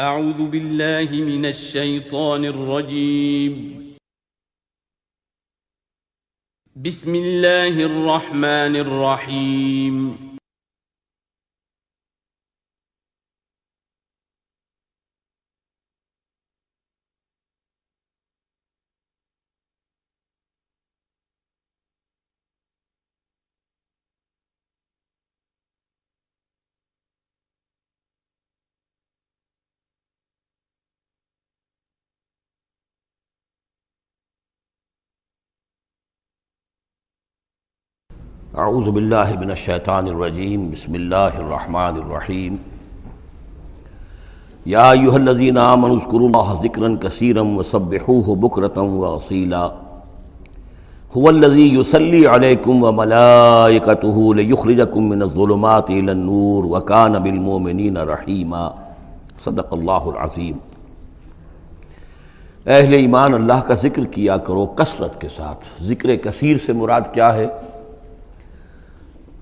اعوذ باللہ من الشیطان الرجیم بسم اللہ الرحمن الرحیم اعوذ باللہ من الشیطان الرجیم بسم اللہ الرحمن الرحیم یا ایھا الذین آمنوا اذکروا اللہ ذکرا کثیرا وسبحوہ بکرۃ واصیلا هو الذی یصلی علیکم وملائکتہ لیخرجکم من الظلمات الی النور وکان بالمؤمنین رحیما صدق اللہ العظیم۔ اہل ایمان اللہ کا ذکر کیا کرو کثرت کے ساتھ۔ ذکر کثیر سے مراد کیا ہے؟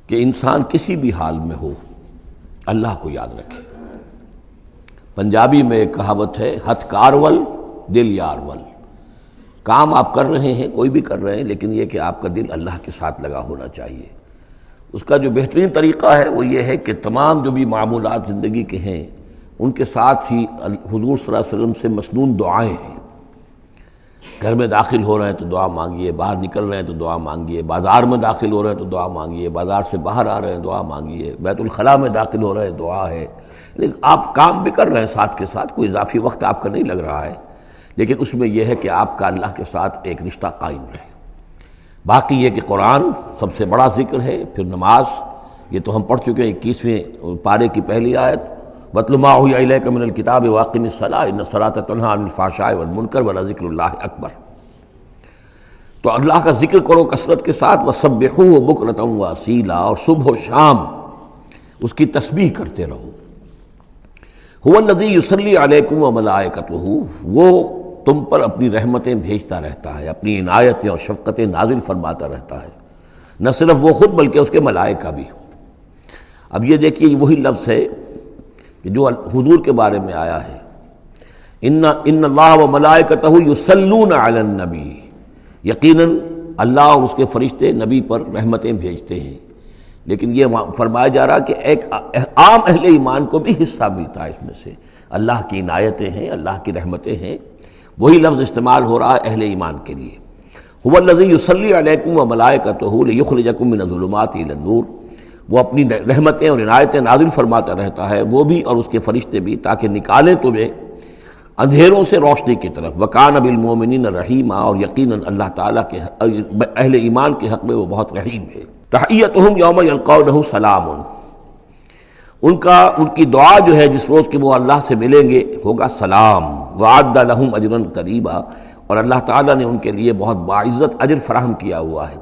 کہ انسان کسی بھی حال میں ہو اللہ کو یاد رکھے۔ پنجابی میں ایک کہاوت ہے، ہتھ کارول دل یارول۔ کام آپ کر رہے ہیں، کوئی بھی کر رہے ہیں، لیکن یہ کہ آپ کا دل اللہ کے ساتھ لگا ہونا چاہیے۔ اس کا جو بہترین طریقہ ہے وہ یہ ہے کہ تمام جو بھی معمولات زندگی کے ہیں ان کے ساتھ ہی حضور صلی اللہ علیہ وسلم سے مسنون دعائیں ہیں۔ گھر میں داخل ہو رہے ہیں تو دعا مانگیے، باہر نکل رہے ہیں تو دعا مانگیے، بازار میں داخل ہو رہے ہیں تو دعا مانگیے، بازار سے باہر آ رہے ہیں دعا مانگیے، بیت الخلاء میں داخل ہو رہے ہیں دعا ہے۔ لیکن آپ کام بھی کر رہے ہیں ساتھ کے ساتھ، کوئی اضافی وقت آپ کا نہیں لگ رہا ہے، لیکن اس میں یہ ہے کہ آپ کا اللہ کے ساتھ ایک رشتہ قائم رہے۔ باقی یہ کہ قرآن سب سے بڑا ذکر ہے، پھر نماز، یہ تو ہم پڑھ چکے ہیں 21ویں پارے کی پہلی آیت، وَاتْلُ مَا أُوحِيَ إِلَيْكَ مِنَ الْكِتَابِ وَأَقِمِ الصَّلَاةَ إِنَّ الصَّلَاةَ تَنْهَىٰ عَنِ الْفَحْشَاءِ وَالْمُنكَرِ وَلَذِكْرُ اللَّهِ أَكْبَرُ۔ تو اللہ کا ذکر کرو کثرت کے ساتھ، وَسَبِّحُوهُ بُكْرَةً وَأَصِيلًا، اور صبح و شام اس کی تسبیح کرتے رہو۔ هُوَ الَّذِي يُصَلِّي عَلَيْكُمْ وَمَلَائِكَتُهُ، وہ تم پر اپنی رحمتیں بھیجتا رہتا ہے، اپنی عنایتیں اور شفقتیں نازل فرماتا رہتا ہے، نہ صرف وہ خود بلکہ اس کے ملائکہ بھی۔ اب یہ دیکھیے وہی لفظ ہے کہ جو حضور کے بارے میں آیا ہے، ان اللہ وملائکتہ یصلون علی النبی، یقیناً اللہ اور اس کے فرشتے نبی پر رحمتیں بھیجتے ہیں۔ لیکن یہ فرمایا جا رہا کہ ایک عام اہل ایمان کو بھی حصہ ملتا ہے اس میں سے، اللہ کی عنایتیں ہیں، اللہ کی رحمتیں ہیں۔ وہی لفظ استعمال ہو رہا ہے اہل ایمان کے لیے۔ هو الذی یصلی علیکم وملائکتہ لیخرجکم من الظلمات الی النور، وہ اپنی رحمتیں اور عنایتیں نازل فرماتا رہتا ہے، وہ بھی اور اس کے فرشتے بھی، تاکہ نکالیں تمہیں اندھیروں سے روشنی کی طرف۔ وَكَانَ بِالْمُؤْمِنِينَ رَحِيمًا، اور یقیناً اللہ تعالیٰ کے اہل ایمان کے حق میں وہ بہت رحیم ہے۔ تحیتہم یوم یلقونہ سلام، ان کی دعا جو ہے جس روز کہ وہ اللہ سے ملیں گے ہوگا سلام۔ وَأَعَدَّ لَهُمْ أَجْرًا قَرِيبًا، اور اللہ تعالیٰ نے ان کے لیے بہت باعزت اجر فراہم کیا ہوا ہے۔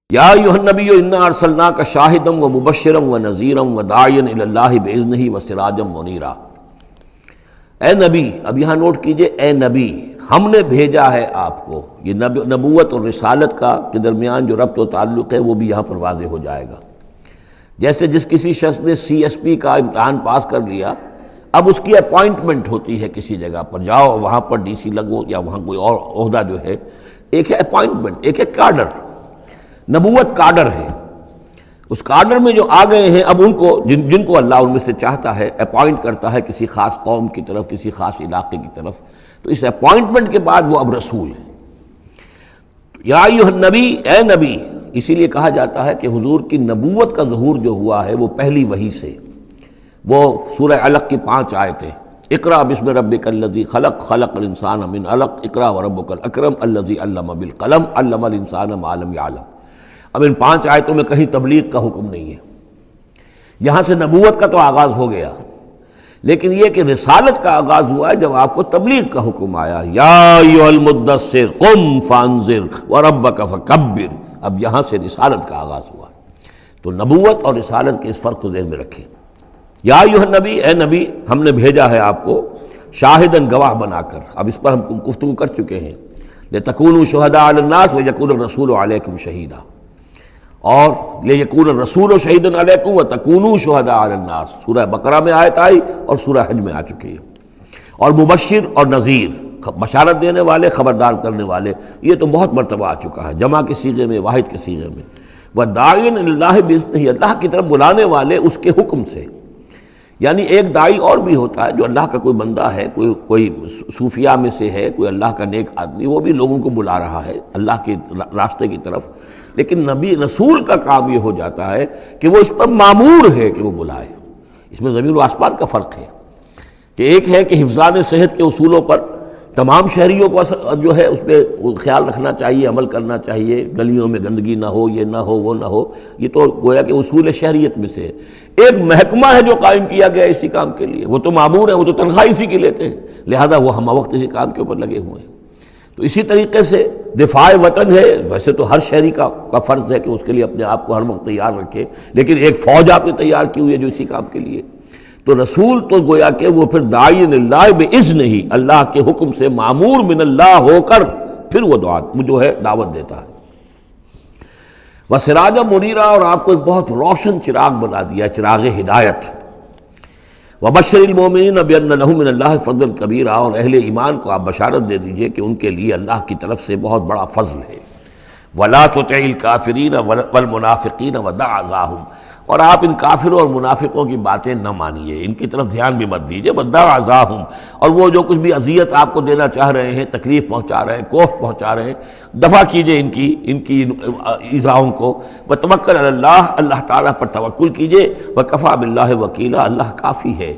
یا ایھا النبی انا ارسلناک شاہدا ومبشرا ونذیرا وداعیا الی اللہ باذنہ وسراجا منیرا۔ اے نبی، اب یہاں نوٹ کیجئے، اے نبی، ہم نے بھیجا ہے آپ کو۔ یہ نبوت اور رسالت کا کے درمیان جو ربط و تعلق ہے وہ بھی یہاں پر واضح ہو جائے گا۔ جیسے جس کسی شخص نے CSP کا امتحان پاس کر لیا، اب اس کی اپوائنٹمنٹ ہوتی ہے کسی جگہ پر، جاؤ وہاں پر DC لگو یا وہاں کوئی اور عہدہ جو ہے، ایک ہے اپوائنٹمنٹ، ایک ہے کارڈر۔ نبوت کارڈر ہے، اس کارڈر میں جو آ گئے ہیں اب ان کو جن کو اللہ ان میں سے چاہتا ہے اپوائنٹ کرتا ہے کسی خاص قوم کی طرف، کسی خاص علاقے کی طرف، تو اس اپوائنٹمنٹ کے بعد وہ اب رسول ہے۔ یا ایھا النبی، اے نبی، اسی لیے کہا جاتا ہے کہ حضور کی نبوت کا ظہور جو ہوا ہے وہ پہلی وحی سے۔ وہ سورہ علق کی 5 آیتیں، اقرأ بسم ربک الذی خلق، خلق الانسان من علق، اقرأ وربک الاکرم الذی علم بالقلم، علم الانسان ما لم یعلم۔ اب ان 5 آیتوں میں کہیں تبلیغ کا حکم نہیں ہے، یہاں سے نبوت کا تو آغاز ہو گیا، لیکن یہ کہ رسالت کا آغاز ہوا ہے جب آپ کو تبلیغ کا حکم آیا، یا ایھا المدثر قم فانذر وربک فکبر۔ اب یہاں سے رسالت کا آغاز ہوا، تو نبوت اور رسالت کے اس فرق کو ذہن میں رکھیں۔ یا ایھا النبی، اے نبی، ہم نے بھیجا ہے آپ کو شاہداً، گواہ بنا کر۔ اب اس پر ہم گفتگو کر چکے ہیں، لتکونوا شہداء علی الناس ویکون الرسول علیکم شہیدا۔ اور لیکون الرسول شہیدا علیکم وتکونوا شہداء علی الناس، سورہ بقرہ میں آیت آئی اور سورہ حج میں آ چکی ہے۔ اور مبشر اور نذیر، بشارت دینے والے، خبردار کرنے والے، یہ تو بہت مرتبہ آ چکا ہے، جمع کے صیغے میں، واحد کے صیغے میں۔ وَدَاعِيًا إِلَى اللَّهِ بِإِذْنِهِ، اللہ کی طرف بلانے والے اس کے حکم سے۔ یعنی ایک داعی اور بھی ہوتا ہے جو اللہ کا کوئی بندہ ہے، کوئی صوفیاء میں سے ہے، کوئی اللہ کا نیک آدمی، وہ بھی لوگوں کو بلا رہا ہے اللہ کے راستے کی طرف، لیکن نبی رسول کا کام یہ ہو جاتا ہے کہ وہ اس پر مامور ہے کہ وہ بلائے۔ اس میں زمین و آسمان کا فرق ہے کہ ایک ہے کہ حفظان صحت کے اصولوں پر تمام شہریوں کو جو ہے اس پہ خیال رکھنا چاہیے، عمل کرنا چاہیے، گلیوں میں گندگی نہ ہو، یہ نہ ہو، وہ نہ ہو، یہ تو گویا کہ اصول شہریت میں سے ہے۔ ایک محکمہ ہے جو قائم کیا گیا اسی کام کے لیے، وہ تو مامور ہیں، وہ تو تنخواہ اسی کی لیتے ہیں، لہذا وہ ہم وقت اسی کام کے اوپر لگے ہوئے ہیں۔ تو اسی طریقے سے دفاع وطن ہے، ویسے تو ہر شہری کا فرض ہے کہ اس کے لیے اپنے آپ کو ہر وقت تیار رکھے، لیکن ایک فوج آپ نے تیار کی ہوئی ہے جو اسی کام کے لیے۔ تو رسول تو گویا کہ وہ پھر داعی اللہ بِإِذْنِهِ، اللہ کے حکم سے مامور من اللہ ہو کر پھر وہ جو ہے دعوت دیتا ہے۔ وَسِرَاجًا مُنِيرًا، اور آپ کو ایک بہت روشن چراغ بنا دیا، چراغ ہدایت۔ وَبَشِّرِ الْمُؤْمِنِينَ بِأَنَّ لَهُم مِّنَ اللَّهِ فَضْلًا كَبِيرًا، اور اہل ایمان کو آپ بشارت دے دیجئے کہ ان کے لیے اللہ کی طرف سے بہت بڑا فضل ہے۔ وَلَا تُطِعِ الْكَافِرِينَ وَالْمُنَافِقِينَ وَدَعْ أَذَاهُمْ، اور آپ ان کافروں اور منافقوں کی باتیں نہ مانیے، ان کی طرف دھیان بھی مت دیجیے۔ وَدَعْ أَذَاهُمْ، اور وہ جو کچھ بھی اذیت آپ کو دینا چاہ رہے ہیں، تکلیف پہنچا رہے ہیں، کوفت پہنچا رہے ہیں، دفع کیجیے ان کی ایذاؤں کو۔ وَتَوَکَّلْ عَلَى اللَّهِ، اللہ تعالیٰ پر توکل کیجیے۔ وَكَفَىٰ بِاللَّهِ وَكِيلًا، اللہ کافی ہے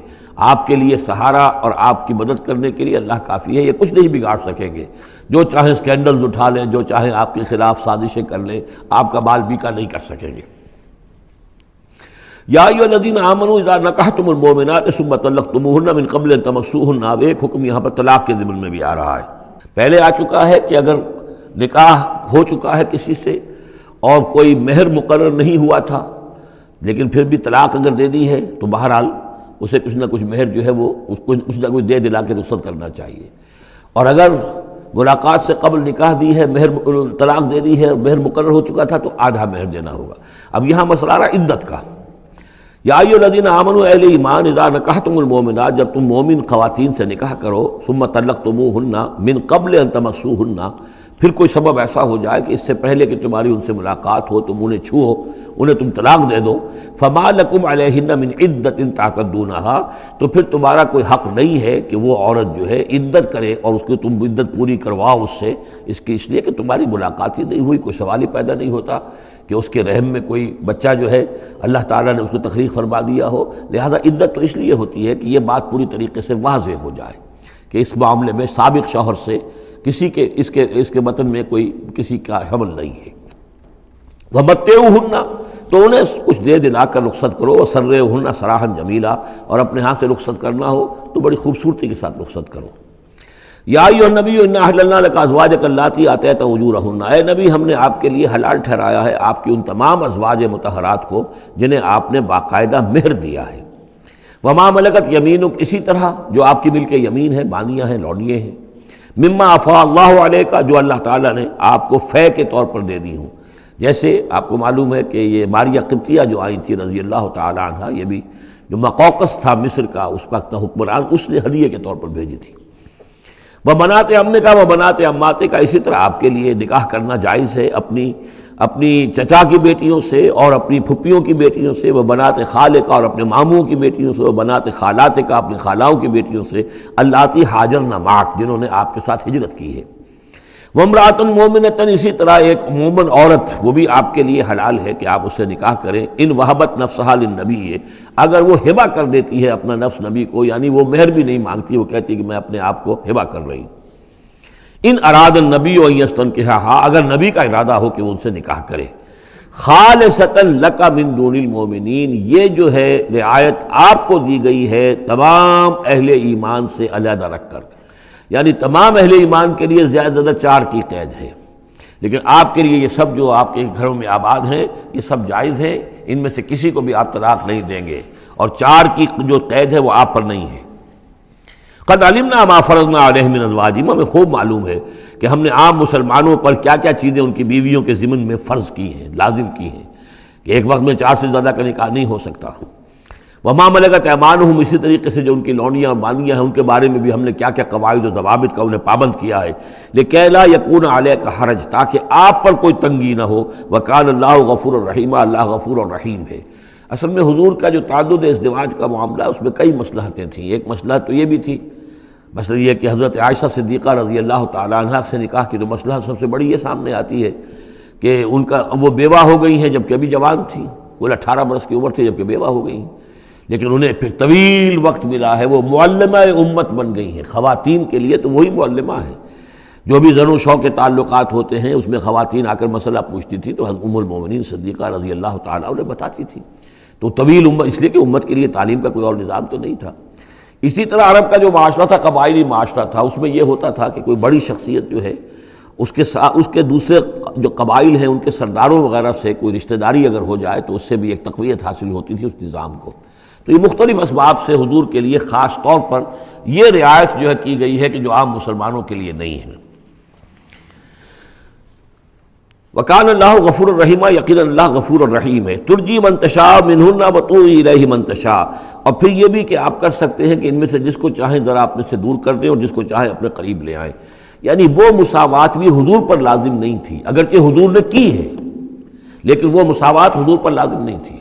آپ کے لیے سہارا، اور آپ کی مدد کرنے کے لیے اللہ کافی ہے، یہ کچھ نہیں بگاڑ سکیں گے۔ جو چاہیں اسکینڈلز اٹھا لیں، جو چاہیں آپ کے خلاف سازشیں کر لیں، آپ کا بال بیکا نہیں کر سکیں گے۔ یا ایھا الذین آمنوا اذا نکحتم المؤمنات ثم طلقتموہن من قبل ان تمسوہن، اب ایک حکم یہاں پر طلاق کے ضمن میں بھی آ رہا ہے۔ پہلے آ چکا ہے کہ اگر نکاح ہو چکا ہے کسی سے اور کوئی مہر مقرر نہیں ہوا تھا، لیکن پھر بھی طلاق اگر دے دی ہے تو بہرحال اسے کچھ نہ کچھ مہر جو ہے وہ اس کو کچھ نہ کچھ دے دلا کے رخصت کرنا چاہیے۔ اور اگر ملاقات سے قبل نکاح دی ہے، مہر طلاق دے دی ہے اور مہر مقرر ہو چکا تھا تو آدھا مہر دینا ہوگا۔ اب یہاں مسئلہ آ رہا عدت کا۔ یا ایھا الذین آمنوا، اہل ایمان، اذا نکحتم المؤمنات، جب تم مومن خواتین سے نکاح کرو، ثم طلقتموہن من قبل ان تمسوہن، پھر کوئی سبب ایسا ہو جائے کہ اس سے پہلے کہ تمہاری ان سے ملاقات ہو، تم انہیں چھو، انہیں تم طلاق دے دو، فما لکم علیہن من عدۃ تعتدونہا، تو پھر تمہارا کوئی حق نہیں ہے کہ وہ عورت جو ہے عدت کرے اور اس کو تم عدت پوری کرواؤ اس لیے کہ تمہاری ملاقات ہی نہیں ہوئی، کوئی سوال ہی پیدا نہیں ہوتا کہ اس کے رحم میں کوئی بچہ جو ہے اللہ تعالیٰ نے اس کو تخلیق فرما دیا ہو۔ لہذا عدت تو اس لیے ہوتی ہے کہ یہ بات پوری طریقے سے واضح ہو جائے کہ اس معاملے میں سابق شوہر سے کسی کے اس کے وطن میں کوئی کسی کا حمل نہیں ہے۔ وَمَتِّعُوهُنَّ، تو انہیں کچھ دے دلا کر رخصت کرو، وَسَرِّحُوهُنَّ سَرَاحًا جَمِيلًا، اور اپنے ہاں سے رخصت کرنا ہو تو بڑی خوبصورتی کے ساتھ رخصت کرو۔ یا ایھا النبی انا احللنا لک ازواجک اللاتی آتیت اجورہن، اے نبی ہم نے آپ کے لیے حلال ٹھہرایا ہے آپ کی ان تمام ازواج مطہرات کو جنہیں آپ نے باقاعدہ مہر دیا ہے۔ وما ملکت یمینک، اسی طرح جو آپ کی ملک یمین ہے، بانیاں ہیں، لونڈیے ہیں۔ مما افاء اللہ علیک، جو اللہ تعالیٰ نے آپ کو فے کے طور پر دے دی ہوں، جیسے آپ کو معلوم ہے کہ یہ ماریہ قبطیہ جو آئی تھی رضی اللہ تعالیٰ عنہ، یہ بھی جو مقوقس تھا مصر کا اس وقت کا حکمران، اس نے ہدیے کے طور پر بھیجی تھی۔ وہ بنات عمے کا، وہ بنات عماتے کا، اسی طرح آپ کے لیے نکاح کرنا جائز ہے اپنی چچا کی بیٹیوں سے اور اپنی پھپھیوں کی بیٹیوں سے، وہ بنات خالے کا، اور اپنے ماموں کی بیٹیوں سے، وہ بنات خالات کا، اپنی خالاؤں کی بیٹیوں سے، اللاتی ہاجرن معک، جنہوں نے آپ کے ساتھ ہجرت کی ہے۔ وامرأۃ مومنۃ، اسی طرح ایک مومن عورت، وہ بھی آپ کے لیے حلال ہے کہ آپ اس سے نکاح کریں۔ ان وہبت نفسہا للنبی، اگر وہ ہبہ کر دیتی ہے اپنا نفس نبی کو، یعنی وہ مہر بھی نہیں مانگتی، وہ کہتی ہے کہ میں اپنے آپ کو ہبہ کر رہی ہوں۔ ان اراد النبی ان یستنکحھا، اگر نبی کا ارادہ ہو کہ وہ ان سے نکاح کرے۔ خالصۃ لک من دون المؤمنین، یہ جو ہے رعایت آپ کو دی گئی ہے تمام اہل ایمان سے علیحدہ رکھ کر، یعنی تمام اہل ایمان کے لیے زیادہ زیادہ 4 کی قید ہے، لیکن آپ کے لیے یہ سب جو آپ کے گھروں میں آباد ہیں یہ سب جائز ہیں، ان میں سے کسی کو بھی آپ طلاق نہیں دیں گے، اور 4 کی جو قید ہے وہ آپ پر نہیں ہے۔ قد علمنا ما فرضنا علیہم من ازواجہم، ہمیں خوب معلوم ہے کہ ہم نے عام مسلمانوں پر کیا کیا چیزیں ان کی بیویوں کے ضمن میں فرض کی ہیں، لازم کی ہیں۔ کہ ایک وقت میں 4 سے زیادہ کا نکاح نہیں ہو سکتا۔ وما ملکت ایمانہم، اسی طریقے سے جو ان کی لونیاں اور مانیاں ہیں ان کے بارے میں بھی ہم نے کیا کیا قواعد و ضوابط کا انہیں پابند کیا ہے، لکھی لا یکون علیک حرج، تاکہ آپ پر کوئی تنگی نہ ہو، وکان اللہ غفور الرحیم، اللہ غفور الرحیم ہے۔ اصل میں حضور کا جو تعدد ازدواج کا معاملہ اس میں کئی مصلحتیں تھیں۔ ایک مصلحت تو یہ بھی تھی، مثلا یہ کہ حضرت عائشہ صدیقہ رضی اللہ تعالی عنہ سے نکاح کی تو مصلحت سب سے بڑی یہ سامنے آتی ہے کہ ان کا وہ بیوہ ہو گئی ہیں جبکہ ابھی جوان تھی، وہ 18 برس کی عمر تھی جبکہ بیوہ ہو گئی ہیں، لیکن انہیں پھر طویل وقت ملا ہے، وہ معلمہ امت بن گئی ہیں۔ خواتین کے لیے تو وہی معلمہ ہے، جو بھی زن و شو کے تعلقات ہوتے ہیں اس میں خواتین آ کر مسئلہ پوچھتی تھی تو حضرت ام المومنین صدیقہ رضی اللہ تعالیٰ انہیں بتاتی تھی۔ تو طویل امت، اس لیے کہ امت کے لیے تعلیم کا کوئی اور نظام تو نہیں تھا۔ اسی طرح عرب کا جو معاشرہ تھا قبائلی معاشرہ تھا، اس میں یہ ہوتا تھا کہ کوئی بڑی شخصیت جو ہے اس کے دوسرے جو قبائل ہیں ان کے سرداروں وغیرہ سے کوئی رشتہ داری اگر ہو جائے تو اس سے بھی ایک تقویت حاصل ہوتی تھی اس نظام کو۔ تو یہ مختلف اسباب سے حضور کے لیے خاص طور پر یہ رعایت جو ہے کی گئی ہے کہ جو عام مسلمانوں کے لیے نہیں ہے۔ وکان اللہ غفور الرحیم، یقینا اللہ غفور الرحیم ہے۔ ترجی من تشاء منہن وتؤوی الیہ من تشاء، اور پھر یہ بھی کہ آپ کر سکتے ہیں کہ ان میں سے جس کو چاہیں ذرا اپنے سے دور کر دیں اور جس کو چاہیں اپنے قریب لے آئیں۔ یعنی وہ مساوات بھی حضور پر لازم نہیں تھی، اگرچہ حضور نے کی ہے لیکن وہ مساوات حضور پر لازم نہیں تھی،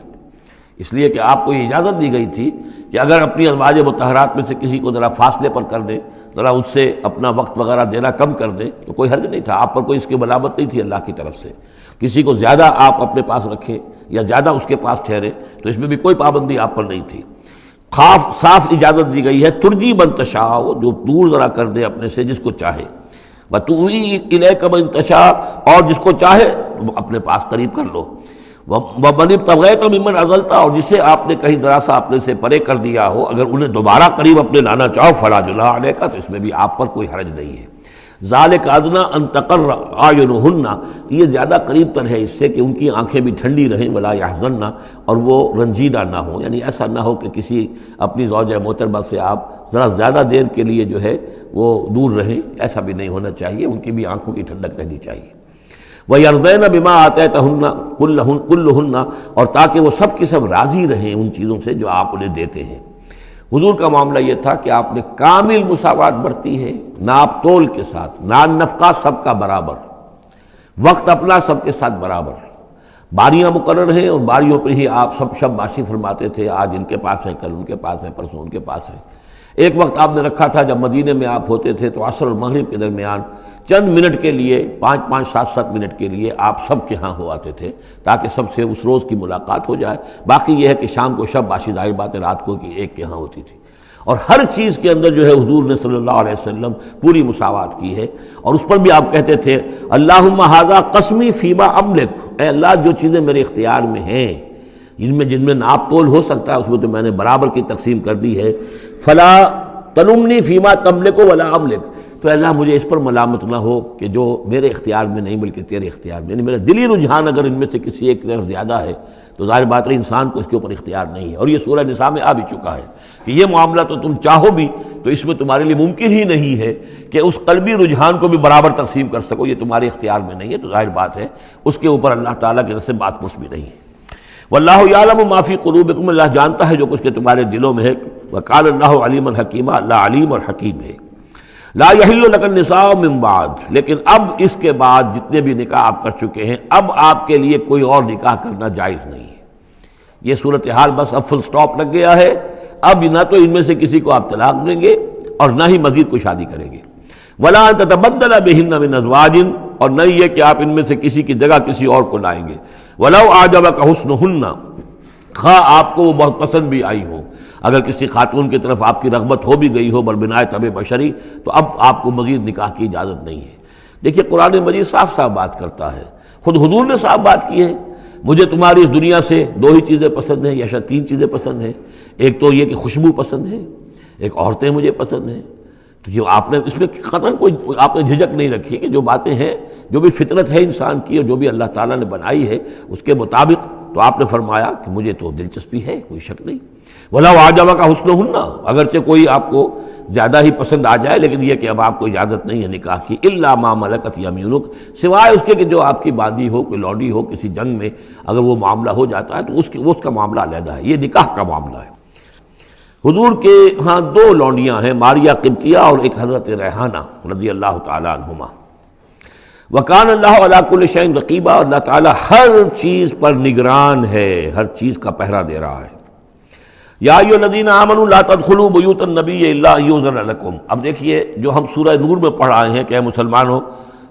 اس لیے کہ آپ کو یہ اجازت دی گئی تھی کہ اگر اپنی ازواج مطہرات میں سے کسی کو ذرا فاصلے پر کر دیں، ذرا اس سے اپنا وقت وغیرہ دینا کم کر دیں تو کوئی حرج نہیں تھا، آپ پر کوئی اس کی ملامت نہیں تھی اللہ کی طرف سے۔ کسی کو زیادہ آپ اپنے پاس رکھیں یا زیادہ اس کے پاس ٹھہرے تو اس میں بھی کوئی پابندی آپ پر نہیں تھی۔ صاف اجازت دی گئی ہے، ترجی من تشاء، جو دور ذرا کر دے اپنے سے جس کو چاہے، وتؤوی الیک من تشاء، اور جس کو چاہے اپنے پاس قریب کر لو، ومن ابتغیت ممن عزلت، اور جسے آپ نے کہیں ذرا سا اپنے سے پرے کر دیا ہو اگر انہیں دوبارہ قریب اپنے لانا چاہو فلا جناح علیک، تو اس میں بھی آپ پر کوئی حرج نہیں ہے۔ ذالک ادنیٰ ان تقر اعینہن، یہ زیادہ قریب تر ہے اس سے کہ ان کی آنکھیں بھی ٹھنڈی رہیں، ولا یحزن، اور وہ رنجیدہ نہ ہوں، یعنی ایسا نہ ہو کہ کسی اپنی زوجہ محترمہ سے آپ ذرا زیادہ دیر کے لیے جو ہے وہ دور رہیں، ایسا بھی نہیں ہونا چاہیے، ان کی بھی آنکھوں کی ٹھنڈک رہنی چاہیے۔ وَيَرْضَيْنَ بِمَا آتَيْتَهُنَّ كُلَّهُنَّ، اور تاکہ وہ سب کی سب راضی رہیں ان چیزوں سے جو آپ انہیں دیتے ہیں۔ حضور کا معاملہ یہ تھا کہ آپ نے کامل مساوات برتی ہے، ناپ تول کے ساتھ، نان نفقہ سب کا برابر، وقت اپنا سب کے ساتھ برابر، باریاں مقرر ہیں اور باریوں پر ہی آپ سب شب باشی فرماتے تھے، آج ان کے پاس ہے، کل ان کے پاس ہے، پرسوں ان کے پاس ہے۔ ایک وقت آپ نے رکھا تھا جب مدینے میں آپ ہوتے تھے تو عصر اور مغرب کے درمیان چند منٹ کے لیے، 5-5 7-7 منٹ کے لیے آپ سب کے ہاں ہو آتے تھے تاکہ سب سے اس روز کی ملاقات ہو جائے۔ باقی یہ ہے کہ شام کو شب باشی، ظاہر بات ہے رات کو کہ ایک کے ہاں ہوتی تھی، اور ہر چیز کے اندر جو ہے حضور نے صلی اللہ علیہ وسلم پوری مساوات کی ہے۔ اور اس پر بھی آپ کہتے تھے اللہم ھذا قسمی فیما املک، اے اللہ جو چیزیں میرے اختیار میں ہیں، جن میں ناپ تول ہو سکتا ہے اس میں تو میں نے برابر کی تقسیم کر دی ہے، فلا تلمنی فیما تملک ولا املک، تو اللہ مجھے اس پر ملامت نہ ہو کہ جو میرے اختیار میں نہیں بلکہ تیرے اختیار میں، یعنی میرا دلی رجحان اگر ان میں سے کسی ایک طرف زیادہ ہے تو ظاہر بات ہے انسان کو اس کے اوپر اختیار نہیں ہے، اور یہ سورہ نساء میں آ بھی چکا ہے کہ یہ معاملہ تو تم چاہو بھی تو اس میں تمہارے لیے ممکن ہی نہیں ہے کہ اس قلبی رجحان کو بھی برابر تقسیم کر سکو، یہ تمہارے اختیار میں نہیں ہے، تو ظاحر بات ہے اس کے اوپر اللہ تعالیٰ کی طرف سے بات کچھ بھی نہیں ہے۔ واللہ یعلم ما فی قلوبکم، اللہ جانتا ہے جو کچھ کہ تمہارے دلوں میں ہے، وکان اللہ علیما حکیما، اللہ علیم اور حکیم ہے۔ لا یحل لک النساء من بعد، لیکن اب اس کے بعد جتنے بھی نکاح آپ کر چکے ہیں اب آپ کے لیے کوئی اور نکاح کرنا جائز نہیں ہے۔ یہ صورتحال بس اب فل سٹاپ لگ گیا ہے، اب نہ تو ان میں سے کسی کو آپ طلاق دیں گے اور نہ ہی مزید کوئی شادی کریں گے۔ ولا ان تتبدل بہن من ازواج، اور نہ یہ کہ آپ ان میں سے کسی کی جگہ کسی اور کو لائیں گے۔ ولو اعجبک حسنہن، خواہ آپ کو وہ بہت پسند بھی آئی ہو، اگر کسی خاتون کی طرف آپ کی رغبت ہو بھی گئی ہو بربنائے طبع بشری، تو اب آپ کو مزید نکاح کی اجازت نہیں ہے۔ دیکھیے قرآن مجید صاف صاف بات کرتا ہے، خود حضور نے صاف بات کی ہے، مجھے تمہاری اس دنیا سے 2 ہی چیزیں پسند ہیں یا شاید 3 چیزیں پسند ہیں، ایک تو یہ کہ خوشبو پسند ہے، ایک عورتیں مجھے پسند ہیں۔ تو جو آپ نے اس میں قطعاً کوئی آپ نے جھجک نہیں رکھی کہ جو باتیں ہیں جو بھی فطرت ہے انسان کی اور جو بھی اللہ تعالیٰ نے بنائی ہے اس کے مطابق، تو آپ نے فرمایا کہ مجھے تو دلچسپی ہے، کوئی شک نہیں۔ وَلَوْ أَعْجَبَكَ حُسْنُهُنَّ، اگرچہ کوئی آپ کو زیادہ ہی پسند آ جائے، لیکن یہ کہ اب آپ کو اجازت نہیں ہے نکاح کی، إِلَّا مَا مَلَكَتْ يَمِينُكَ، سوائے اس کے کہ جو آپ کی باندھی ہو، کوئی لوڈی ہو، کسی جنگ میں اگر وہ معاملہ ہو جاتا ہے تو اس کا معاملہ علیحدہ ہے، یہ نکاح کا معاملہ ہے۔ حضور کے ہاں دو لونڈیاں ہیں، ماریہ قبطیہ اور ایک حضرت ریحانہ رضی اللہ تعالیٰ عنہما۔ وَكَانَ اللَّهُ عَلَىٰ كُلِّ شَيْءٍ رَقِيبًا، اللہ تعالیٰ ہر چیز پر نگران ہے، ہر چیز کا پہرا دے رہا ہے۔ یا ایھا الذین آمنوا لا تدخلوا بیوت النبی الا ان یؤذن لکم، اب دیکھیے جو ہم سورہ نور میں پڑھ آئے ہیں کہ اے مسلمانوں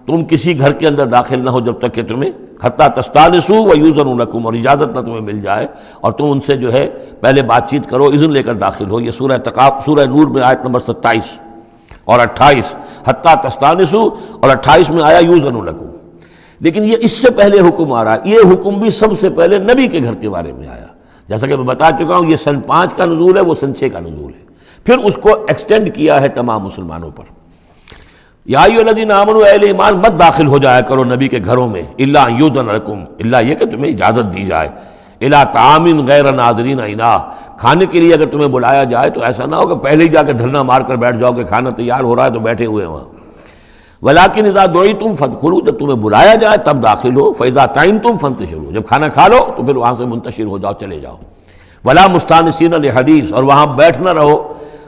تم کسی گھر کے اندر داخل نہ ہو جب تک کہ تمہیں حتیٰ تستانسوا ویؤذن لکم، اور اجازت نہ تمہیں مل جائے اور تم ان سے جو ہے پہلے بات چیت کرو، اذن لے کر داخل ہو۔ یہ سورہ نور میں آیت نمبر 27 اور 28، حتیٰ تستانسوا، اور 28 میں آیا یؤذن لکم۔ لیکن یہ اس سے پہلے حکم آ رہا ہے، یہ حکم بھی سب سے پہلے نبی کے گھر کے بارے میں آیا، جیسا کہ میں بتا چکا ہوں یہ سن 5 کا نزول ہے، وہ سن 6 کا نزول ہے، پھر اس کو ایکسٹینڈ کیا ہے تمام مسلمانوں پر۔ یا ایھا الذین آمنوا، اہل ایمان مت داخل ہو جایا کرو نبی کے گھروں میں، الا ان یؤذن لکم، الا یہ کہ تمہیں اجازت دی جائے، الی طعام غیر ناظرین اناہ، کھانے کے لیے اگر تمہیں بلایا جائے تو ایسا نہ ہو کہ پہلے ہی جا کے دھرنا مار کر بیٹھ جاؤ کہ کھانا تیار ہو رہا ہے تو بیٹھے ہوئے وہاں۔ ولیکن اذا دعیتم فادخلوا، جب تمہیں بلایا جائے تب داخل ہو، فاذا طعمتم فانتشروا، جب کھانا کھا لو تو پھر وہاں سے منتشر ہو جاؤ، چلے جاؤ۔ ولا مستانسین لحدیث، اور وہاں بیٹھ نہ رہو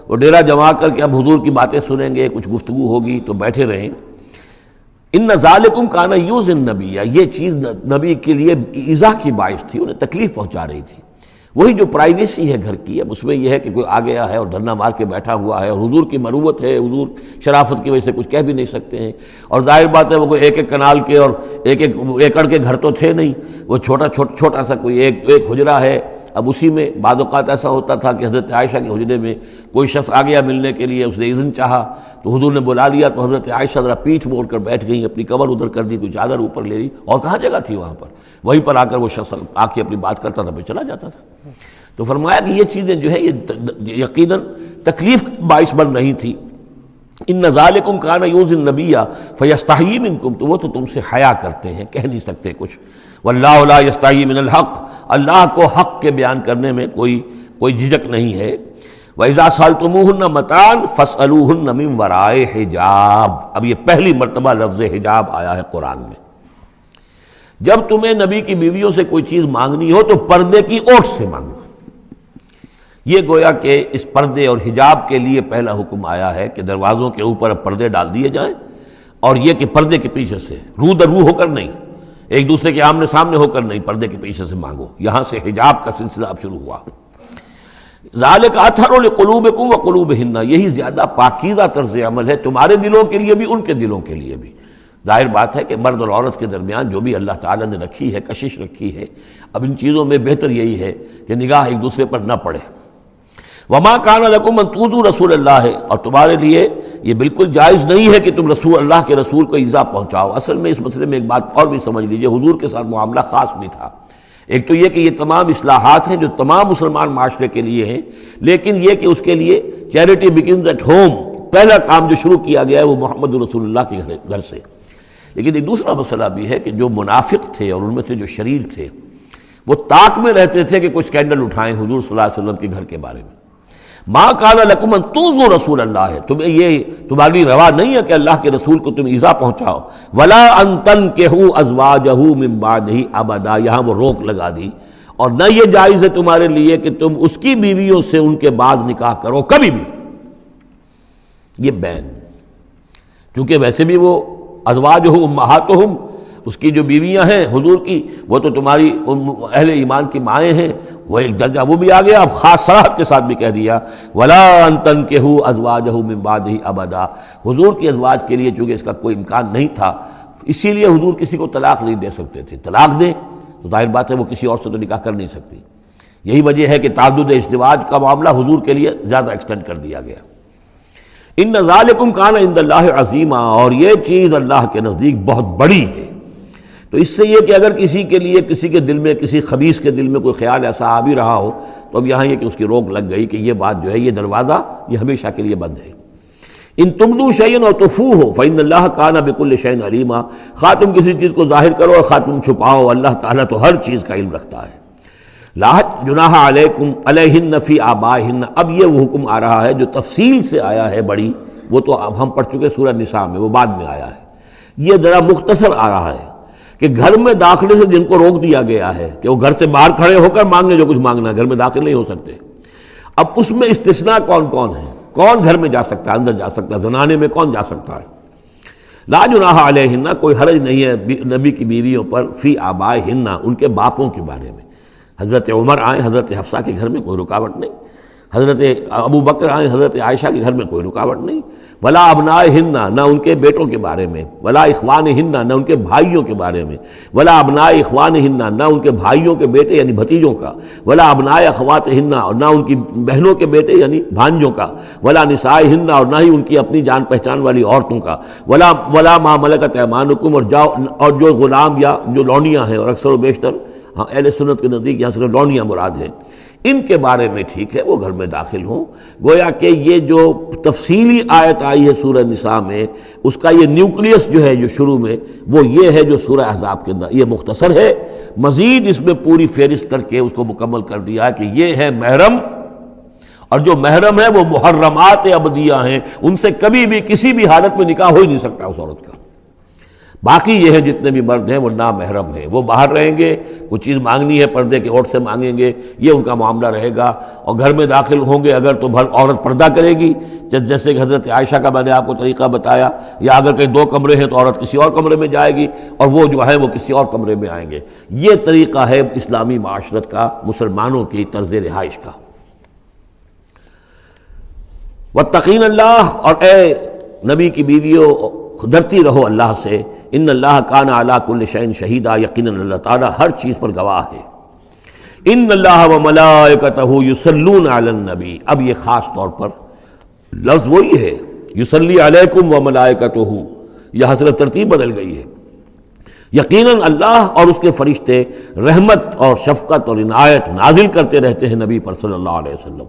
وہ ڈیرا جما کر کے اب حضور کی باتیں سنیں گے، کچھ گفتگو ہوگی تو بیٹھے رہیں۔ ان ذالکم کان یؤذی النبی، یہ چیز نبی کے لیے ایذا کی باعث تھی، انہیں تکلیف پہنچا رہی تھی۔ وہی جو پرائیویسی ہے گھر کی، اب اس میں یہ ہے کہ کوئی آ گیا ہے اور دھرنا مار کے بیٹھا ہوا ہے، اور حضور کی مروت ہے، حضور شرافت کی وجہ سے کچھ کہہ بھی نہیں سکتے ہیں، اور ظاہر بات ہے وہ کوئی ایک کنال کے اور ایک ایکڑ کے گھر تو تھے نہیں، وہ چھوٹا سا کوئی ایک حجرہ ہے۔ اب اسی میں بعض اوقات ایسا ہوتا تھا کہ حضرت عائشہ کے حجرے میں کوئی شخص آ گیا ملنے کے لیے، اس نے اذن چاہا تو حضور نے بلا لیا، تو حضرت عائشہ ذرا پیٹھ موڑ کر بیٹھ گئیں، اپنی کمر ادھر کر دی، کوئی چادر اوپر لے لی، اور کہاں جگہ تھی وہاں پر، وہیں پر آ کر وہ شخص آ کے اپنی بات کرتا تھا، پھر چلا جاتا تھا۔ تو فرمایا کہ یہ چیزیں جو ہے یہ یقیناً تکلیف باعث بن رہی تھی۔ ان ذالکم کان یؤذی النبی فیستحیی منکم، تو وہ تو تم سے حیا کرتے ہیں، کہہ نہیں سکتے کچھ۔ واللہ لا یستحیی من الحق، اللہ کو حق کے بیان کرنے میں کوئی جھجک نہیں ہے۔ وَإِذَا سَأَلْتُمُوهُنَّ مَتَاعًا فَاسْأَلُوهُنَّ مِنْ وَرَاءِ حِجَاب، اب یہ پہلی مرتبہ لفظ حجاب آیا ہے قرآن میں۔ جب تمہیں نبی کی بیویوں سے کوئی چیز مانگنی ہو تو پردے کی اوٹ سے مانگو۔ یہ گویا کہ اس پردے اور حجاب کے لیے پہلا حکم آیا ہے کہ دروازوں کے اوپر پردے ڈال دیے جائیں، اور یہ کہ پردے کے پیچھے سے رو در رو ہو کر نہیں، ایک دوسرے کے آمنے سامنے ہو کر نہیں، پردے کے پیچھے سے مانگو۔ یہاں سے حجاب کا سلسلہ اب شروع ہوا۔ ذالک اطہر لقلوبکم وقلوبہن، یہی زیادہ پاکیزہ طرز عمل ہے تمہارے دلوں کے لیے بھی، ان کے دلوں کے لیے بھی۔ ظاہر بات ہے کہ مرد اور عورت کے درمیان جو بھی اللہ تعالیٰ نے رکھی ہے، کشش رکھی ہے، اب ان چیزوں میں بہتر یہی ہے کہ نگاہ ایک دوسرے پر نہ پڑے۔ وما کان لکم ان تؤذوا رسول اللہ، اور تمہارے لیے یہ بالکل جائز نہیں ہے کہ تم اللہ کے رسول کو ایذا پہنچاؤ۔ اصل میں اس مسئلے میں ایک بات اور بھی سمجھ لیجئے، حضور کے ساتھ معاملہ خاص بھی تھا۔ ایک تو یہ کہ یہ تمام اصلاحات ہیں جو تمام مسلمان معاشرے کے لیے ہیں، لیکن یہ کہ اس کے لیے چیریٹی بگنز ایٹ ہوم، پہلا کام جو شروع کیا گیا ہے وہ محمد رسول اللہ کے گھر سے۔ لیکن ایک دوسرا مسئلہ بھی ہے کہ جو منافق تھے اور ان میں سے جو شریر تھے، وہ طاق میں رہتے تھے کہ کوئی اسکینڈل اٹھائیں حضور صلی اللہ علیہ وسلم کے گھر کے بارے میں۔ ما کان لکم ان تؤذوا رسول اللہ، تمہیں یہ تمہارے لیے روا نہیں ہے کہ اللہ کے رسول کو تم ایذا پہنچاؤ۔ ولا ان تنکحوا ازواجہ من بعدہ ابدا، یہاں وہ روک لگا دی، اور نہ یہ جائز ہے تمہارے لیے کہ تم اس کی بیویوں سے ان کے بعد نکاح کرو کبھی بھی۔ یہ بین، چونکہ ویسے بھی وہ ازواجہ امہاتہم، اس کی جو بیویاں ہیں حضور کی، وہ تو تمہاری اہل ایمان کی مائیں ہیں، وہ ایک درجہ وہ بھی آ گیا۔ اب خاص صراحت کے ساتھ بھی کہہ دیا ولا ان تنکحوا ازواجہ من بعدہ ابدا، حضور کی ازواج کے لیے چونکہ اس کا کوئی امکان نہیں تھا، اسی لیے حضور کسی کو طلاق نہیں دے سکتے تھے۔ طلاق دیں تو ظاہر بات ہے وہ کسی اور سے تو نکاح کر نہیں سکتی۔ یہی وجہ ہے کہ تعدد ازدواج کا معاملہ حضور کے لیے زیادہ ایکسٹینڈ کر دیا گیا۔ ان ذالکم کان عند اللہ عظیما، اور یہ چیز اللہ کے نزدیک بہت بڑی ہے۔ تو اس سے یہ کہ اگر کسی کے لیے کسی کے دل میں، کسی خبیث کے دل میں کوئی خیال ایسا آ بھی رہا ہو تو اب یہاں یہ کہ اس کی روک لگ گئی کہ یہ بات جو ہے، یہ دروازہ یہ ہمیشہ کے لیے بند ہے۔ ان تبدو شیئا اور تخفوہ فإن اللہ کان بکل شیء علیما، خواہ تم کسی چیز کو ظاہر کرو اور خواہ تم چھپاؤ، اللہ تعالیٰ تو ہر چیز کا علم رکھتا ہے۔ لا جناح علیکم علیہن فی آبائہن، اب یہ وہ حکم آ رہا ہے جو تفصیل سے آیا ہے بڑی، وہ تو اب ہم پڑھ چکے سورہ نساء میں، وہ بعد میں آیا ہے۔ یہ ذرا مختصر آ رہا ہے کہ گھر میں داخلے سے جن کو روک دیا گیا ہے کہ وہ گھر سے باہر کھڑے ہو کر مانگنے جو کچھ مانگنا ہے، گھر میں داخل نہیں ہو سکتے۔ اب اس میں استثناء کون کون ہے، کون گھر میں جا سکتا ہے، اندر جا سکتا ہے، زنانے میں کون جا سکتا ہے؟ لا جناح علیہن، کوئی حرج نہیں ہے نبی کی بیویوں پر، فی آبائہن، ان کے باپوں کے بارے میں۔ حضرت عمر آئیں حضرت حفصہ کے گھر میں، کوئی رکاوٹ نہیں۔ حضرت ابو بکر آئیں حضرت عائشہ کے گھر میں، کوئی رکاوٹ نہیں۔ ولا ابنائہن، نہ ان کے بیٹوں کے بارے میں، ولا اخوانہن، نہ ان کے بھائیوں کے بارے میں، ولا ابناء اخوانہن، نہ ان کے بھائیوں کے بیٹے یعنی بھتیجوں کا، ولا ابناء اخواتہن، اور نہ ان کی بہنوں کے بیٹے یعنی بھانجوں کا، ولا نسائہن، اور نہ ہی ان کی اپنی جان پہچان والی عورتوں کا، ولا ما ملکت ایمانکم، اور جو غلام یا جو لونیاں ہیں، اور اکثر و بیشتر اہل سنت کے نزدیک یہاں صرف لونیاں مراد ہیں، ان کے بارے میں ٹھیک ہے وہ گھر میں داخل ہوں۔ گویا کہ یہ جو تفصیلی آیت آئی ہے سورہ نساء میں، اس کا یہ نیوکلیس جو ہے جو شروع میں، وہ یہ ہے جو سورہ احزاب کے اندر، یہ مختصر ہے، مزید اس میں پوری فہرست کر کے اس کو مکمل کر دیا ہے کہ یہ ہے محرم، اور جو محرم ہے وہ محرمات ابدیہ ہیں، ان سے کبھی بھی کسی بھی حالت میں نکاح ہو ہی نہیں سکتا اس عورت کا۔ باقی یہ ہے جتنے بھی مرد ہیں وہ نامحرم ہیں، وہ باہر رہیں گے، کچھ چیز مانگنی ہے پردے کے اوٹ سے مانگیں گے، یہ ان کا معاملہ رہے گا، اور گھر میں داخل ہوں گے اگر تو عورت پردہ کرے گی، جیسے کہ حضرت عائشہ کا میں نے آپ کو طریقہ بتایا، یا اگر کہیں 2 کمرے ہیں تو عورت کسی اور کمرے میں جائے گی اور وہ جو ہے وہ کسی اور کمرے میں آئیں گے۔ یہ طریقہ ہے اسلامی معاشرت کا، مسلمانوں کی طرز رہائش کا۔ واتقین اللہ، اور اے نبی کی بیویوں ڈرتی رہو اللہ سے، ان اللہ کان علی کل شیء شہیدا، یقیناً اللہ تعالیٰ ہر چیز پر گواہ ہے۔ ان اللہ وملائکتہ یصلون علی النبی، اب یہ خاص طور پر لفظ وہی ہے، یصلی علیکم وملائکتہ، یہاں صرف ترتیب بدل گئی ہے۔ یقیناً اللہ اور اس کے فرشتے رحمت اور شفقت اور عنایت نازل کرتے رہتے ہیں نبی پر صلی اللہ علیہ وسلم۔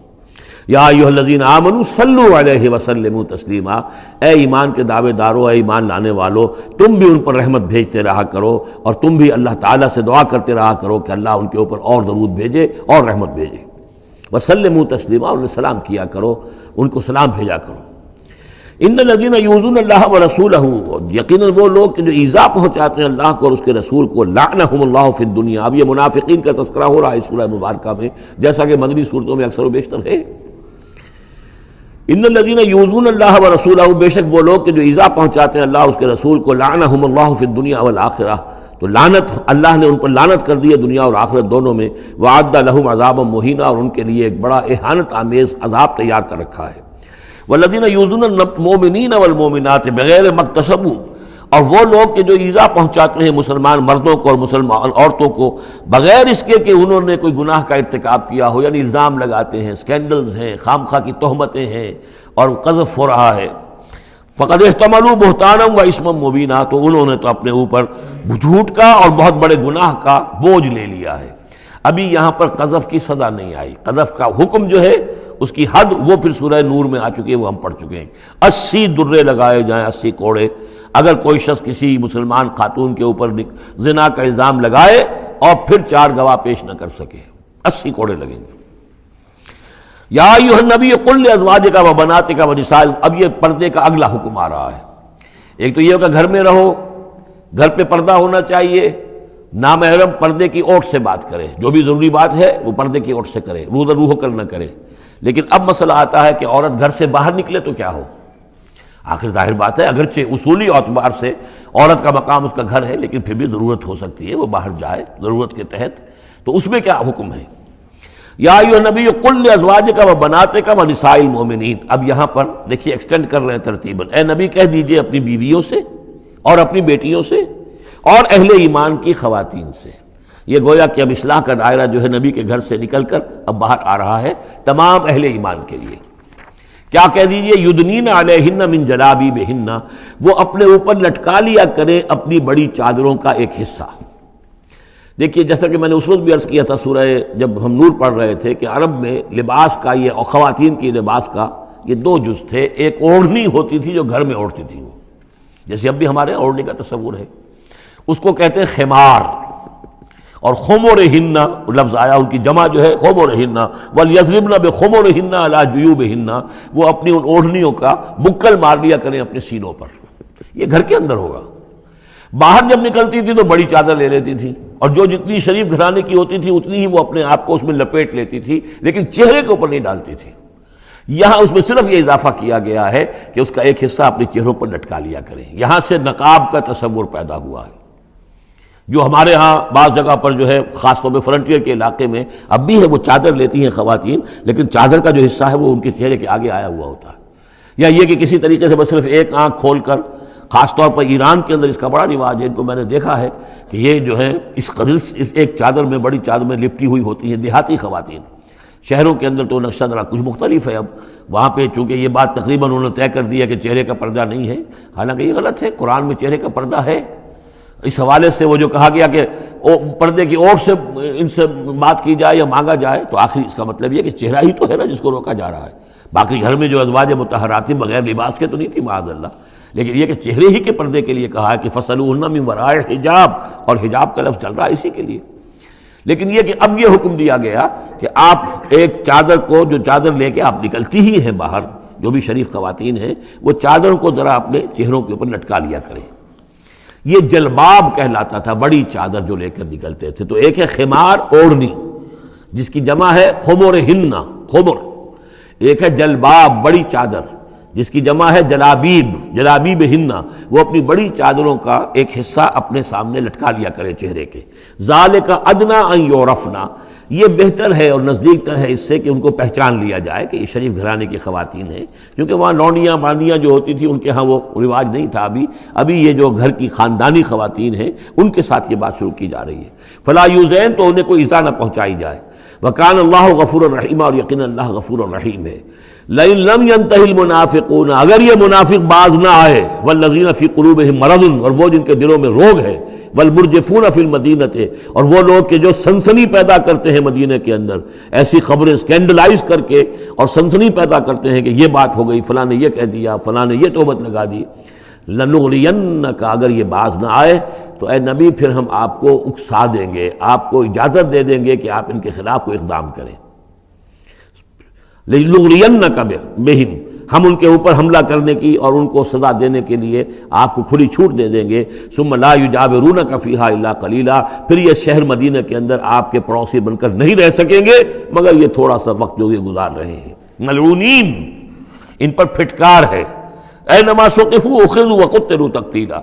یا ایھا الذین آمنوا صلوا علیہ وسلموا تسلیما، اے ایمان کے دعوے دارو، اے ایمان لانے والو، تم بھی ان پر رحمت بھیجتے رہا کرو، اور تم بھی اللہ تعالیٰ سے دعا کرتے رہا کرو کہ اللہ ان کے اوپر اور درود بھیجے اور رحمت بھیجے۔ وسلموا تسلیما، انہیں سلام کیا کرو، ان کو سلام بھیجا کرو۔ ان الذین یؤذون اللہ ورسولہ، یقیناً وہ لوگ کہ جو ایذا پہنچاتے ہیں اللہ کو اور اس کے رسول کو، لعنہم اللہ فی الدنیا، اب یہ منافقین کا تذکرہ ہو رہا ہے اس سورہ مبارکہ میں، جیسا کہ مدنی صورتوں میں اکثر و بیشتر ہے۔ ان الذین یؤذون اللہ ورسولہ، بے شک وہ لوگ کہ جو ایذا پہنچاتے ہیں اللہ اس کے رسول کو، لعنہم اللہ فی الدنیا والآخرہ، تو لعنت اللہ نے ان پر لعنت کر دی ہے دنیا اور آخرت دونوں میں، وعد لہم عذابا مہینا، اور ان کے لیے ایک بڑا اہانت آمیز عذاب تیار کر رکھا ہے۔ والذین یؤذون المؤمنین والمؤمنات بغیر ما اکتسبوا، اور وہ لوگ کہ جو ایذا پہنچاتے ہیں مسلمان مردوں کو اور مسلمان عورتوں کو بغیر اس کے کہ انہوں نے کوئی گناہ کا ارتکاب کیا ہو، یعنی الزام لگاتے ہیں، سکینڈلز ہیں، خام خواہ کی تہمتیں ہیں اور قذف ہو رہا ہے، فقد احتملوا بہتانا و اسما مبینا، تو انہوں نے تو اپنے اوپر جھوٹ کا اور بہت بڑے گناہ کا بوجھ لے لیا ہے۔ ابھی یہاں پر قذف کی سزا نہیں آئی، قذف کا حکم جو ہے اس کی حد وہ پھر سورہ نور میں آ چکی ہے، وہ ہم پڑھ چکے ہیں۔ 80 درے لگائے جائیں، 80 کوڑے، اگر کوئی شخص کسی مسلمان خاتون کے اوپر زنا کا الزام لگائے اور پھر 4 گواہ پیش نہ کر سکے، 80 کوڑے لگیں گے۔ یا ایھا النبی قل لازواجک وبناتک ونساء، اب یہ پردے کا اگلا حکم آ رہا ہے۔ ایک تو یہ کہ گھر میں رہو، گھر پہ پردہ ہونا چاہیے، نامحرم پردے کی اوٹ سے بات کرے، جو بھی ضروری بات ہے وہ پردے کی اوٹ سے کرے، روح ہو کر نہ کرے۔ لیکن اب مسئلہ آتا ہے کہ عورت گھر سے باہر نکلے تو کیا ہو؟ آخر ظاہر بات ہے اگرچہ اصولی اعتبار سے عورت کا مقام اس کا گھر ہے، لیکن پھر بھی ضرورت ہو سکتی ہے وہ باہر جائے ضرورت کے تحت، تو اس میں کیا حکم ہے؟ یا ایھا النبی قل لازواجک وبناتک ونساء المؤمنین، اب یہاں پر دیکھیے ایکسٹینڈ کر رہے ہیں ترتیباً، اے نبی کہہ دیجئے اپنی بیویوں سے اور اپنی بیٹیوں سے اور اہل ایمان کی خواتین سے۔ یہ گویا کہ اب اصلاح کا دائرہ جو ہے نبی کے گھر سے نکل کر اب باہر آ رہا ہے تمام اہل ایمان کے لیے۔ کیا کہہ دیجئے؟ یدنین علیہن من جلابیبہن، وہ اپنے اوپر لٹکا لیا کریں اپنی بڑی چادروں کا ایک حصہ۔ دیکھیے جیسا کہ میں نے اس وقت بھی عرض کیا تھا سورہ جب ہم نور پڑھ رہے تھے کہ عرب میں لباس کا یہ اور خواتین کی لباس کا یہ دو جز تھے. ایک اوڑھنی ہوتی تھی جو گھر میں اوڑھتی تھی، جیسے اب بھی ہمارے اوڑھنے کا تصور ہے، اس کو کہتے ہیں خمار. اور خمرہن لفظ آیا، ان کی جمع جو ہے خمرہن. وَلْيَضْرِبْنَ بِخُمُرِهِنَّ عَلَىٰ جُيُوبِهِنَّ، وہ اپنی ان اوڑھنیوں کا بکل مار لیا کریں اپنے سینوں پر. یہ گھر کے اندر ہوگا. باہر جب نکلتی تھی تو بڑی چادر لے لیتی تھی، اور جو جتنی شریف گھرانے کی ہوتی تھی اتنی ہی وہ اپنے آپ کو اس میں لپیٹ لیتی تھی، لیکن چہرے کے اوپر نہیں ڈالتی تھی. یہاں اس میں صرف یہ اضافہ کیا گیا ہے کہ اس کا ایک حصہ اپنے چہروں پر لٹکا لیا کریں. یہاں سے نقاب کا تصور پیدا ہوا ہے، جو ہمارے ہاں بعض جگہ پر جو ہے خاص طور پہ فرنٹیئر کے علاقے میں اب بھی ہے، وہ چادر لیتی ہیں خواتین، لیکن چادر کا جو حصہ ہے وہ ان کے چہرے کے آگے آیا ہوا ہوتا ہے. یا یہ کہ کسی طریقے سے بس صرف ایک آنکھ کھول کر، خاص طور پر ایران کے اندر اس کا بڑا رواج ہے، ان کو میں نے دیکھا ہے کہ یہ جو ہے اس قدر ایک چادر میں، بڑی چادر میں لپٹی ہوئی ہوتی ہیں دیہاتی خواتین. شہروں کے اندر تو نقشہ ذرا کچھ مختلف ہے. اب وہاں پہ چونکہ یہ بات تقریباً انہوں نے طے کر دی ہے کہ چہرے کا پردہ نہیں ہے، حالانکہ یہ غلط ہے. قرآن میں چہرے کا پردہ ہے. اس حوالے سے وہ جو کہا گیا کہ پردے کی اوٹ سے ان سے بات کی جائے یا مانگا جائے، تو آخر اس کا مطلب یہ کہ چہرہ ہی تو ہے نا جس کو روکا جا رہا ہے. باقی گھر میں جو ازواج مطہرات بغیر لباس کے تو نہیں تھی معاذ اللہ، لیکن یہ کہ چہرے ہی کے پردے کے لیے کہا ہے کہ فَصَلُوهُنَّ مِن وَرَاءِ حجاب، اور حجاب کا لفظ چل رہا ہے اسی کے لیے. لیکن یہ کہ اب یہ حکم دیا گیا کہ آپ ایک چادر کو، جو چادر لے کے آپ نکلتی ہی ہیں باہر، جو بھی شریف خواتین ہیں، وہ چادر کو ذرا اپنے چہروں کے اوپر لٹکا لیا کریں. یہ جلباب کہلاتا تھا، بڑی چادر جو لے کر نکلتے تھے. تو ایک ہے خمار، اوڑھنی، جس کی جمع ہے خمرہن، خمر. ایک ہے جلباب، بڑی چادر، جس کی جمع ہے جلابیب، جلابیبہن. وہ اپنی بڑی چادروں کا ایک حصہ اپنے سامنے لٹکا لیا کرے چہرے کے. ذالک ادنیٰ ان یعرفنا، یہ بہتر ہے اور نزدیک تر ہے اس سے کہ ان کو پہچان لیا جائے کہ یہ شریف گھرانے کی خواتین ہیں، کیونکہ وہاں لونڈیاں مانیاں جو ہوتی تھیں ان کے ہاں وہ رواج نہیں تھا. ابھی یہ جو گھر کی خاندانی خواتین ہیں ان کے ساتھ یہ بات شروع کی جا رہی ہے. فلا یؤذین، تو انہیں کوئی ایذا نہ پہنچائی جائے. وکان اللہ غفور الرحیم، اور یقینا اللہ غفور الرحیم ہے. لئن لم ينتهِ المنافقون، اگر یہ منافق باز نہ آئے، والذین فی قلوبہم مرض، اور وہ جن کے دلوں میں روگ ہے، والمرجفون فی المدینہ، اور وہ لوگ کہ جو سنسنی پیدا کرتے ہیں مدینے کے اندر، ایسی خبریں اسکینڈلائز کر کے اور سنسنی پیدا کرتے ہیں کہ یہ بات ہو گئی، فلاں نے یہ کہہ دیا، فلاں نے یہ تہمت لگا دی. لنغرینک، اگر یہ باز نہ آئے تو اے نبی پھر ہم آپ کو اکسا دیں گے، آپ کو اجازت دے دیں گے کہ آپ ان کے خلاف کوئی اقدام کریں. لنغرینک بہم، ہم ان کے اوپر حملہ کرنے کی اور ان کو سزا دینے کے لیے آپ کو کھلی چھوٹ دے دیں گے. ثم لا یجاورونک فیہا الا قلیلا، پھر یہ شہر مدینہ کے اندر آپ کے پڑوسی بن کر نہیں رہ سکیں گے مگر یہ تھوڑا سا وقت جو یہ گزار رہے ہیں. ملعونین، ان پر پھٹکار ہے. اینما ثقفوا اخذوا وقتلوا تقتیلا،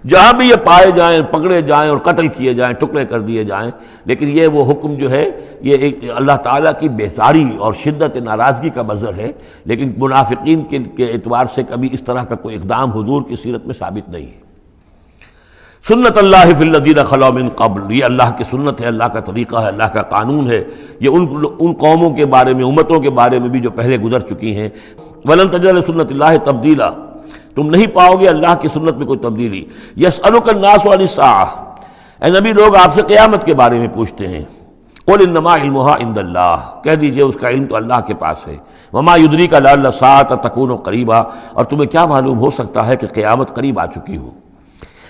جہاں بھی یہ پائے جائیں، پکڑے جائیں اور قتل کیے جائیں، ٹکڑے کر دیے جائیں. لیکن یہ وہ حکم جو ہے یہ ایک اللہ تعالیٰ کی بیزاری اور شدت ناراضگی کا مظہر ہے، لیکن منافقین کے اعتبار سے کبھی اس طرح کا کوئی اقدام حضور کی سیرت میں ثابت نہیں ہے. سنت اللہ فی الذین خلوا من قبل، یہ اللہ کی سنت ہے، اللہ کا طریقہ ہے، اللہ کا قانون ہے. یہ ان قوموں کے بارے میں، امتوں کے بارے میں بھی جو پہلے گزر چکی ہیں. وَلَن تَجِدَ لِسُنَّتِ اللَّهِ تَبْدِيلًا، تم نہیں پاؤ گے اللہ کی سنت میں کوئی تبدیلی. یسألک الناس عن الساعۃ، اے نبی لوگ آپ سے قیامت کے بارے میں پوچھتے ہیں. قل انما علمها عند اللہ، کہہ دیجئے اس کا علم تو اللہ کے پاس ہے. وما یدریک لعل الساعۃ تکون قریبا، اور تمہیں کیا معلوم ہو سکتا ہے کہ قیامت قریب آ چکی ہو.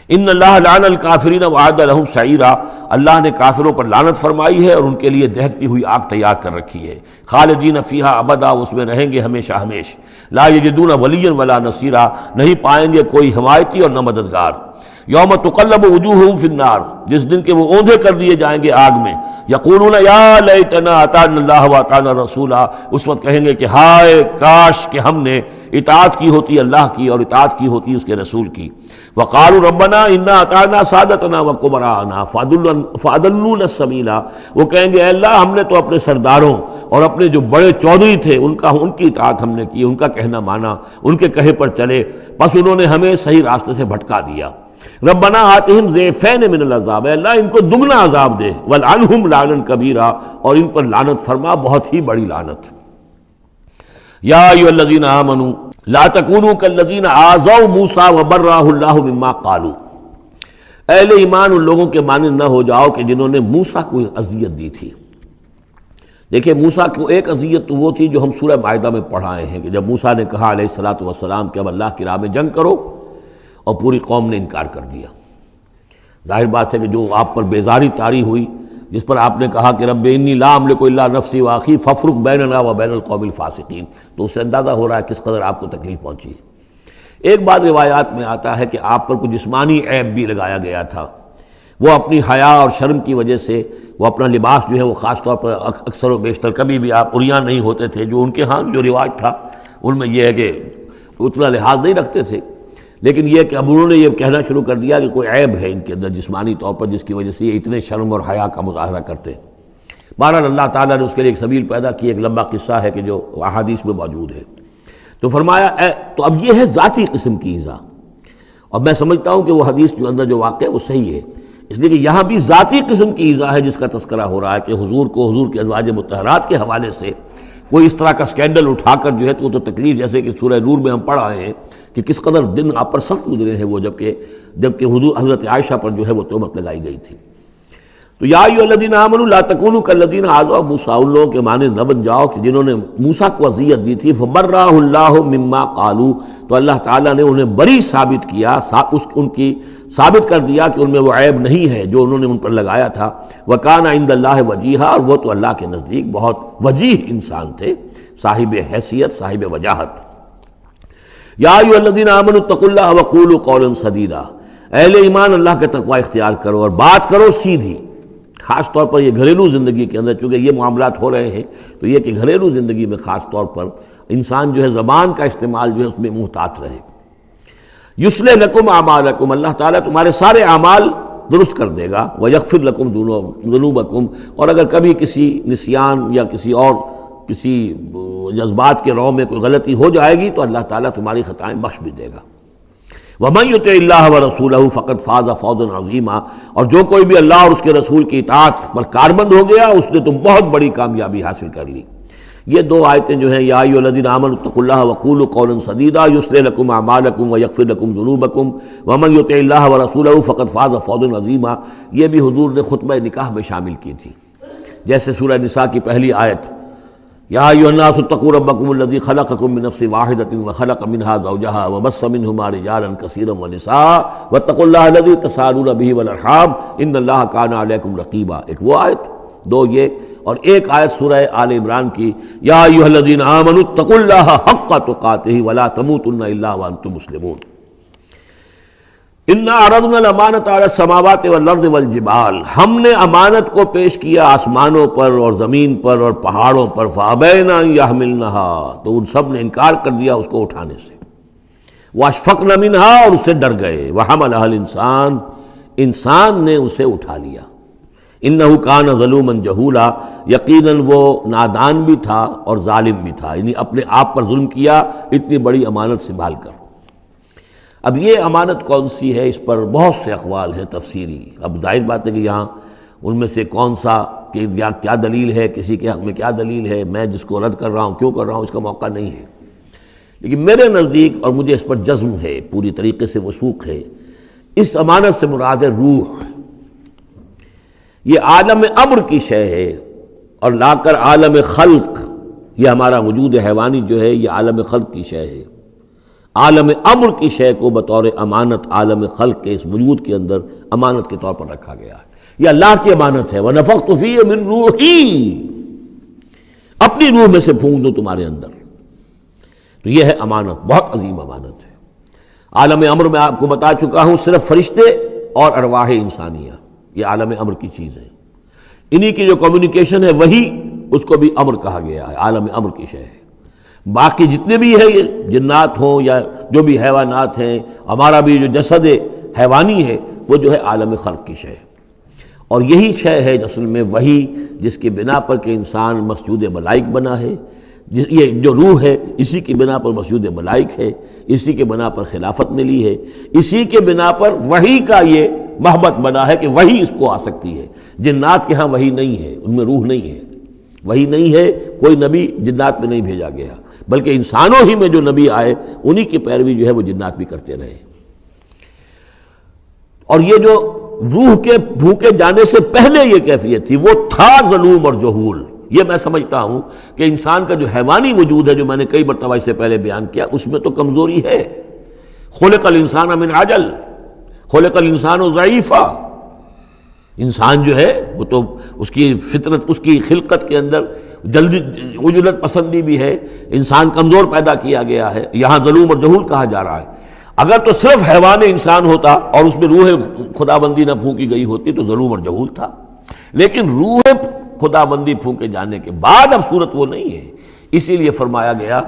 ان اللہ لعن الکافرین وعد لهم سعیرا، اللہ نے کافروں پر لعنت فرمائی ہے اور ان کے لیے دہکتی ہوئی آگ تیار کر رکھی ہے. خالدین فیہا ابدا، اس میں رہیں گے ہمیشہ ہمیش. لا یجدون ولیا ولا نصیرا، نہیں پائیں گے کوئی حمایتی اور نہ مددگار. یوم تقلب وجوہہم فی النار، جس دن کے وہ اوندھے کر دیے جائیں گے آگ میں. یقولون یا لیتنا اطعنا اللہ واطعنا الرسول، اس وقت کہیں گے کہ ہائے کاش کہ ہم نے اطاعت کی ہوتی اللہ کی اور اطاعت کی ہوتی اس کے رسول کی. وقالوا ربنا انا اطعنا سادتنا وکبراءنا فاضلونا السبیل، وہ کہیں گے اے اللہ ہم نے تو اپنے سرداروں اور اپنے جو بڑے چودھری تھے ان کی اطاعت ہم نے کی، ان کا کہنا مانا، ان کے کہے پر چلے، بس انہوں نے ہمیں صحیح راستے سے بھٹکا دیا. ربنا آتہم ضعفین من العذاب، اے اللہ ان کو دگنا عذاب دے. ولعنہم لعنا کبیرا، اور ان پر لعنت فرما بہت ہی بڑی لعنت. یا ایھا الذین آمنوا لا تکونوا کالذین آذوا موسیٰ وبرأہ اللہ مما قالوا، اہل ایمان ان لوگوں کے مانند نہ ہو جاؤ کہ جنہوں نے موسیٰ کو اذیت دی تھی، دیکھیں موسیٰ کو ایک اذیت تو وہ تھی جو ہم سورہ مائدہ میں پڑھائے ہیں کہ جب موسیٰ نے کہا علیہ الصلوۃ والسلام کہ اب اللہ کی راہ میں جنگ کرو، اور پوری قوم نے انکار کر دیا۔ ظاہر بات ہے کہ جو آپ پر بیزاری طاری ہوئی، جس پر آپ نے کہا کہ رب انی لا املک الا نفسی واخی فافرق بیننا وبین القوم الفاسقین، تو اس سے اندازہ ہو رہا ہے کس قدر آپ کو تکلیف پہنچی ہے۔ ایک بات روایات میں آتا ہے کہ آپ پر کچھ جسمانی عیب بھی لگایا گیا تھا، وہ اپنی حیا اور شرم کی وجہ سے وہ اپنا لباس جو ہے وہ خاص طور پر اکثر و بیشتر کبھی بھی آپ عریان نہیں ہوتے تھے، جو ان کے ہاں جو رواج تھا ان میں یہ ہے کہ اتنا لحاظ نہیں رکھتے تھے، لیکن یہ کہ اب انہوں نے یہ کہنا شروع کر دیا کہ کوئی عیب ہے ان کے اندر جسمانی طور پر جس کی وجہ سے یہ اتنے شرم اور حیا کا مظاہرہ کرتے ہیں۔ بہرحال اللہ تعالیٰ نے اس کے لیے ایک سبیل پیدا کی، ایک لمبا قصہ ہے کہ جو احادیث میں موجود ہے۔ تو فرمایا تو اب یہ ہے ذاتی قسم کی ایذا، اور میں سمجھتا ہوں کہ وہ حدیث جو اندر جو واقع ہے وہ صحیح ہے، اس لیے کہ یہاں بھی ذاتی قسم کی ایذا ہے جس کا تذکرہ ہو رہا ہے کہ حضور کو حضور کے ازواج مطہرات کے حوالے سے کوئی اس طرح کا سکینڈل اٹھا کر جو ہے تو تکلیف، جیسے کہ سورہ نور میں ہم پڑھ آئے ہیں کہ کس قدر دن آپ پر سخت گزرے ہیں وہ، جبکہ حضور حضرت عائشہ پر جو ہے وہ تہمت لگائی گئی تھی۔ تو یا ایھا الذین آمنوا لا تکونوا کالذین آذوا موسیٰ، ان لوگوں کے معنی نہ بن جاؤ کہ جنہوں نے موسیٰ کو اذیت دی تھی، فبرأہ اللہ مما قالوا، تو اللہ تعالیٰ نے انہیں بری ثابت کیا، ان کی ثابت کر دیا کہ ان میں وہ عیب نہیں ہے جو انہوں نے ان پر لگایا تھا۔ وکان عند اللہ وجیہا، اور وہ تو اللہ کے نزدیک بہت وجیح انسان تھے، صاحب حیثیت، صاحب وجاہت۔ یا ایھا الذین آمنوا اتقوا اللہ وقولوا قولا سدیدا، اہل ایمان اللہ کا تقوی اختیار کرو اور بات کرو سیدھی، خاص طور پر یہ گھریلو زندگی کے اندر چونکہ یہ معاملات ہو رہے ہیں تو یہ کہ گھریلو زندگی میں خاص طور پر انسان جو ہے زبان کا استعمال جو ہے اس میں محتاط رہے۔ یصلح لکم اعمالکم، اللہ تعالیٰ تمہارے سارے اعمال درست کر دے گا، ویغفر لکم ذنوبکم، اور اگر کبھی کسی نسیان یا کسی جذبات کے رو میں کوئی غلطی ہو جائے گی تو اللہ تعالیٰ تمہاری خطائیں بخش بھی دے گا۔ وَمَن يُطِعِ اللَّهَ وَرَسُولَهُ فَقَدْ فَازَ فَوْزًا عَظِيمًا، اور جو کوئی بھی اللہ اور اس کے رسول کی اطاعت پر کاربند ہو گیا اس نے تو بہت بڑی کامیابی حاصل کر لی۔ یہ دو آیتیں جو ہیں، یا ایھا الذین آمنوا اتقوا اللہ وقولوا قولا سدیدا یصلح لکم اعمالکم ویغفر لکم ذنوبکم ومن یطع اللہ ورسولہ فقد فاز فوزا عظیما، یہ بھی حضور نے خطبہ نکاح میں شامل کی تھی، جیسے سورہ نساء کی پہلی آیت، یا ایھا الناس اتقوا ربکم الذی خلقکم من نفس واحدۃ وخلق منها زوجها وبث منهما رجالا کثیرا ونساء واتقوا اللہ الذی تساءلون به والارحام ان اللہ کان علیکم رقیبا، ایک وہ آیت، دو یہ، اور ایک آیت سورہ آل عمران کی، یا ایھا الذین آمنوا اتقوا اللہ حق تقاتہ ولا تموتن الا وانتم مسلمون۔ انا عرضنا الامانۃ علی السماوات والارض والجبال، ہم نے امانت کو پیش کیا آسمانوں پر اور زمین پر اور پہاڑوں پر، فابین ان یحملنها، تو ان سب نے انکار کر دیا اس کو اٹھانے سے، واشفقن منها، اور اس سے ڈر گئے، وحملها الانسان، انسان نے اسے اٹھا لیا، انه کان ظلوما جہولا، یقیناً وہ نادان بھی تھا اور ظالم بھی تھا، یعنی اپنے آپ پر ظلم کیا اتنی بڑی امانت سنبھال کر۔ اب یہ امانت کون سی ہے، اس پر بہت سے اقوال ہیں تفسیری، اب ظاہر بات ہے کہ یہاں ان میں سے کون سا کہ کیا دلیل ہے، کسی کے حق میں کیا دلیل ہے، میں جس کو رد کر رہا ہوں کیوں کر رہا ہوں اس کا موقع نہیں ہے، لیکن میرے نزدیک اور مجھے اس پر جزم ہے، پوری طریقے سے وثوق ہے، اس امانت سے مراد ہے روح، یہ عالم امر کی شے ہے، اور لا کر عالم خلق، یہ ہمارا وجود حیوانی جو ہے یہ عالم خلق کی شے ہے، عالم امر کی شے کو بطور امانت عالم خلق کے اس وجود کے اندر امانت کے طور پر رکھا گیا ہے، یہ اللہ کی امانت ہے، وَنَفَخْتُ فِيهِ مِن رُوحِي، اپنی روح میں سے پھونک دو تمہارے اندر، تو یہ ہے امانت، بہت عظیم امانت ہے۔ عالم امر میں آپ کو بتا چکا ہوں صرف فرشتے اور ارواح انسانیہ، یہ عالم امر کی چیز ہے، انہی کی جو کمیونیکیشن ہے وہی اس کو بھی امر کہا گیا ہے، عالم امر کی شے ہے۔ باقی جتنے بھی ہیں یہ جنات ہوں یا جو بھی حیوانات ہیں، ہمارا بھی جو جسد حیوانی ہے وہ جو ہے عالم خلق کی شے ہے، اور یہی شے ہے اصل میں وہی جس کی بنا پر کہ انسان مسجود ملائک بنا ہے، یہ جو روح ہے اسی کی بنا پر مسجود ملائک ہے، اسی کے بنا پر خلافت ملی ہے، اسی کے بنا پر وحی کا یہ محبت بنا ہے کہ وحی اس کو آ سکتی ہے، جنات کے ہاں وحی نہیں ہے، ان میں روح نہیں ہے، وحی نہیں ہے، کوئی نبی جنات میں نہیں بھیجا گیا، بلکہ انسانوں ہی میں جو نبی آئے انہی کی پیروی جو ہے وہ جنات بھی کرتے رہے۔ اور یہ جو روح کے بھوکے جانے سے پہلے یہ کیفیت تھی وہ تھا ظلوم اور جہول، یہ میں سمجھتا ہوں کہ انسان کا جو حیوانی وجود ہے، جو میں نے کئی مرتبہ اس سے پہلے بیان کیا، اس میں تو کمزوری ہے۔ خلق الانسان من عجل، خلق الانسان ضعیفا، انسان جو ہے وہ تو اس کی فطرت، اس کی خلقت کے اندر جلدی عجلت پسندی بھی ہے، انسان کمزور پیدا کیا گیا ہے، یہاں ظلوم اور جہول کہا جا رہا ہے۔ اگر تو صرف حیوان انسان ہوتا اور اس میں روح خداوندی نہ پھونکی گئی ہوتی تو ظلوم اور جہول تھا، لیکن روح خداوندی پھونکے جانے کے بعد اب صورت وہ نہیں ہے، اسی لیے فرمایا گیا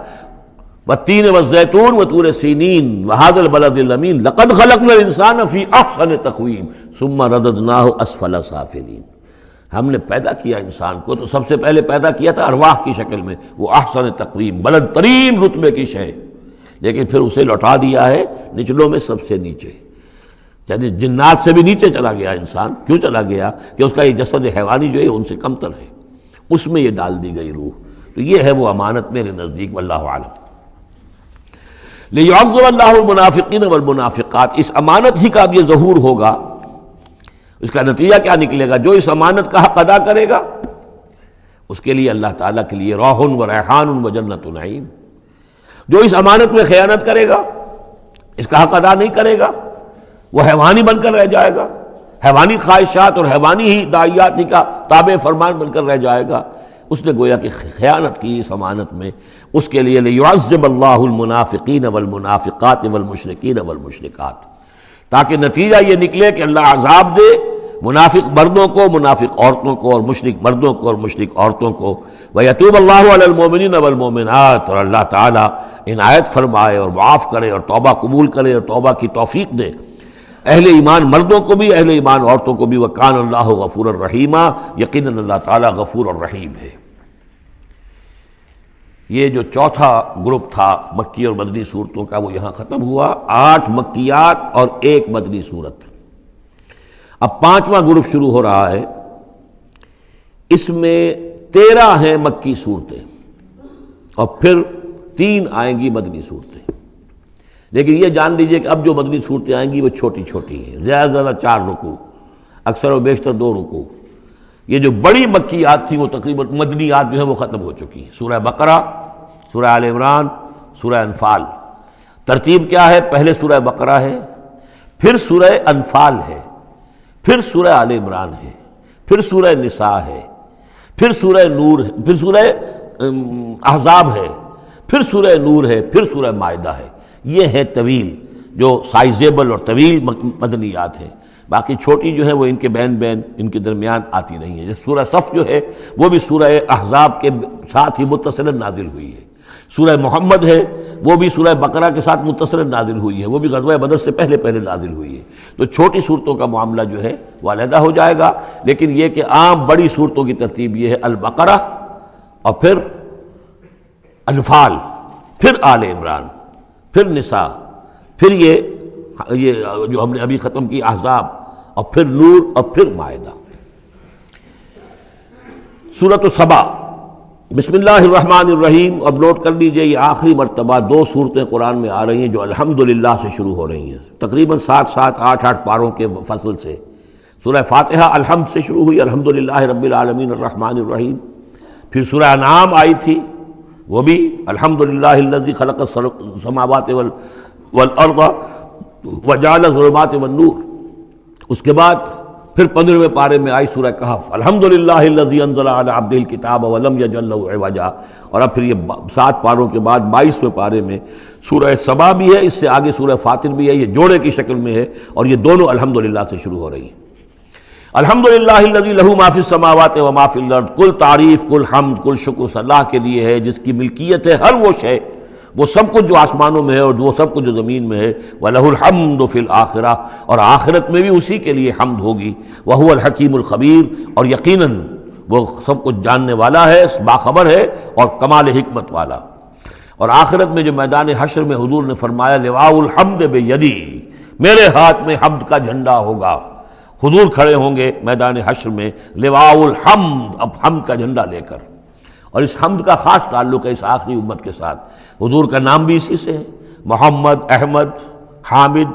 والتین والزیتون وطور سینین وہذا البلد الامین لقد خلقنا الانسان فی احسن تقویم ثم رددناہ اسفل سافلین۔ ہم نے پیدا کیا انسان کو تو سب سے پہلے پیدا کیا تھا ارواح کی شکل میں، وہ احسن تقویم، بلند ترین رتبے کی شے، لیکن پھر اسے لوٹا دیا ہے نچلوں میں سب سے نیچے، یعنی جنات سے بھی نیچے چلا گیا انسان۔ کیوں چلا گیا؟ کہ اس کا یہ جسد حیوانی جو ہے ان سے کمتر ہے، اس میں یہ ڈال دی گئی روح۔ تو یہ ہے وہ امانت میرے نزدیک، واللہ عالم۔ لِيُعَذِّبَ اللَّهُ الْمُنَافِقِينَ وَالْمُنَافِقَاتِ، اس امانت ہی کا اب یہ ظہور ہوگا۔ اس کا نتیجہ کیا نکلے گا؟ جو اس امانت کا حق ادا کرے گا اس کے لیے اللہ تعالیٰ کے لیے روح و ریحان و جنت نعیم۔ جو اس امانت میں خیانت کرے گا، اس کا حق ادا نہیں کرے گا، وہ حیوانی بن کر رہ جائے گا، حیوانی خواہشات اور حیوانی ہی داعیات ہی کا تابع فرمان بن کر رہ جائے گا۔ اس نے گویا کہ خیانت کی اس امانت میں، اس کے لیے لِيُعَذِّبَ اللَّهُ الْمُنَافِقِينَ وَالْمُنَافِقَاتِ وَالْمُشْرِكِينَ وَالْمُشْرِكَاتِ، تاکہ نتیجہ یہ نکلے کہ اللہ عذاب دے منافق مردوں کو، منافق عورتوں کو، اور مشرک مردوں کو اور مشرک عورتوں کو۔ وَيَتُوبَ اللَّهُ عَلَى الْمُؤْمِنِينَ وَالْمُؤْمِنَاتِ، اور اللہ تعالیٰ عنایت فرمائے اور معاف کرے اور توبہ قبول کرے اور توبہ کی توفیق دے اہل ایمان مردوں کو بھی، اہل ایمان عورتوں کو بھی۔ وَكَانَ اللَّهُ غَفُورًا رَحِيمًا، یقیناً اللہ تعالیٰ غفور اور رحیم ہے۔ یہ جو چوتھا گروپ تھا مکی اور مدنی صورتوں کا وہ یہاں ختم ہوا، 8 مکیات اور 1 مدنی صورت۔ اب 5واں گروپ شروع ہو رہا ہے، اس میں 13 ہیں مکی صورتیں اور پھر 3 آئیں گی مدنی صورتیں، لیکن یہ جان لیجئے کہ اب جو مدنی صورتیں آئیں گی وہ چھوٹی چھوٹی ہیں، زیادہ سے زیادہ 4 رکوع، اکثر و بیشتر 2 رکوع۔ یہ جو بڑی مکیات تھیں وہ تقریباً مدنیات جو ہیں وہ ختم ہو چکی ہیں، سورہ بقرہ، سورہ آل عمران، سورہ انفال۔ ترتیب کیا ہے؟ پہلے سورہ بقرہ ہے، پھر سورہ انفال ہے، پھر سورہ آل عمران ہے، پھر سورہ نساء ہے، پھر سورہ نور ہے، پھر سورہ احزاب ہے، پھر سورہ نور ہے، پھر سورہ مائدہ ہے۔ یہ ہے طویل، جو سائزیبل اور طویل مدنیات ہیں۔ باقی چھوٹی جو ہے وہ ان کے بین ان کے درمیان آتی نہیں ہے۔ جیسے سورہ صف جو ہے وہ بھی سورہ احزاب کے ساتھ ہی متصلاً نازل ہوئی ہے۔ سورہ محمد ہے وہ بھی سورہ بقرہ کے ساتھ متصلاً نازل ہوئی ہے، وہ بھی غزوہ بدر سے پہلے نازل ہوئی ہے۔ تو چھوٹی صورتوں کا معاملہ جو ہے وہ علیحدہ ہو جائے گا، لیکن یہ کہ عام بڑی صورتوں کی ترتیب یہ ہے البقرہ اور پھر انفال، پھر آل عمران، پھر نساء، پھر یہ جو ہم نے ابھی ختم کی احزاب، اور پھر نور اور پھر مائدہ۔ سورۃ سبا، بسم اللہ الرحمن الرحیم۔ اب نوٹ کر لیجئے یہ آخری مرتبہ 2 صورتیں قرآن میں آ رہی ہیں جو الحمدللہ سے شروع ہو رہی ہیں، تقریباً 7 8 پاروں کے فصل سے۔ سورہ فاتحہ الحمد سے شروع ہوئی، الحمدللہ رب العالمین الرحمن الرحیم۔ پھر سورہ انعام آئی تھی، وہ بھی الحمدللہ الذی خلق السماوات والارض وجعل الظلمات والنور۔ اس کے بعد پھر 15ویں پارے میں آئی سورہ کہف، الحمدللہ الذی انزل علی عبدہ الکتاب ولم یجعل لہ عوجا۔ اور اب پھر یہ 7 پاروں کے بعد 22ویں پارے میں سورہ سبا بھی ہے، اس سے آگے سورہ فاطر بھی ہے، یہ جوڑے کی شکل میں ہے، اور یہ دونوں الحمدللہ سے شروع ہو رہی ہیں۔ الحمدللہ الذی لہ ما فی السماوات و ما فی الارض، کل تعریف، کل حمد، کل شکر اللہ کے لیے ہے جس کی ملکیت ہے ہر وہ شے، وہ سب کچھ جو آسمانوں میں ہے اور وہ سب کچھ جو زمین میں ہے۔ وَلَهُ الْحَمْدُ فِي الْآخِرَةِ، اور آخرت میں بھی اسی کے لیے حمد ہوگی۔ وَهُوَ الْحَكِيمُ الْخَبِيرُ، اور یقیناً وہ سب کچھ جاننے والا ہے، باخبر ہے اور کمال حکمت والا۔ اور آخرت میں جو میدان حشر میں حضور نے فرمایا لواء الحمد بیدی، میرے ہاتھ میں حمد کا جھنڈا ہوگا، حضور کھڑے ہوں گے میدان حشر میں لواء الحمد، اب حمد کا جھنڈا لے کر۔ اور اس حمد کا خاص تعلق ہے اس آخری امت کے ساتھ، حضور کا نام بھی اسی سے ہے، محمد، احمد، حامد،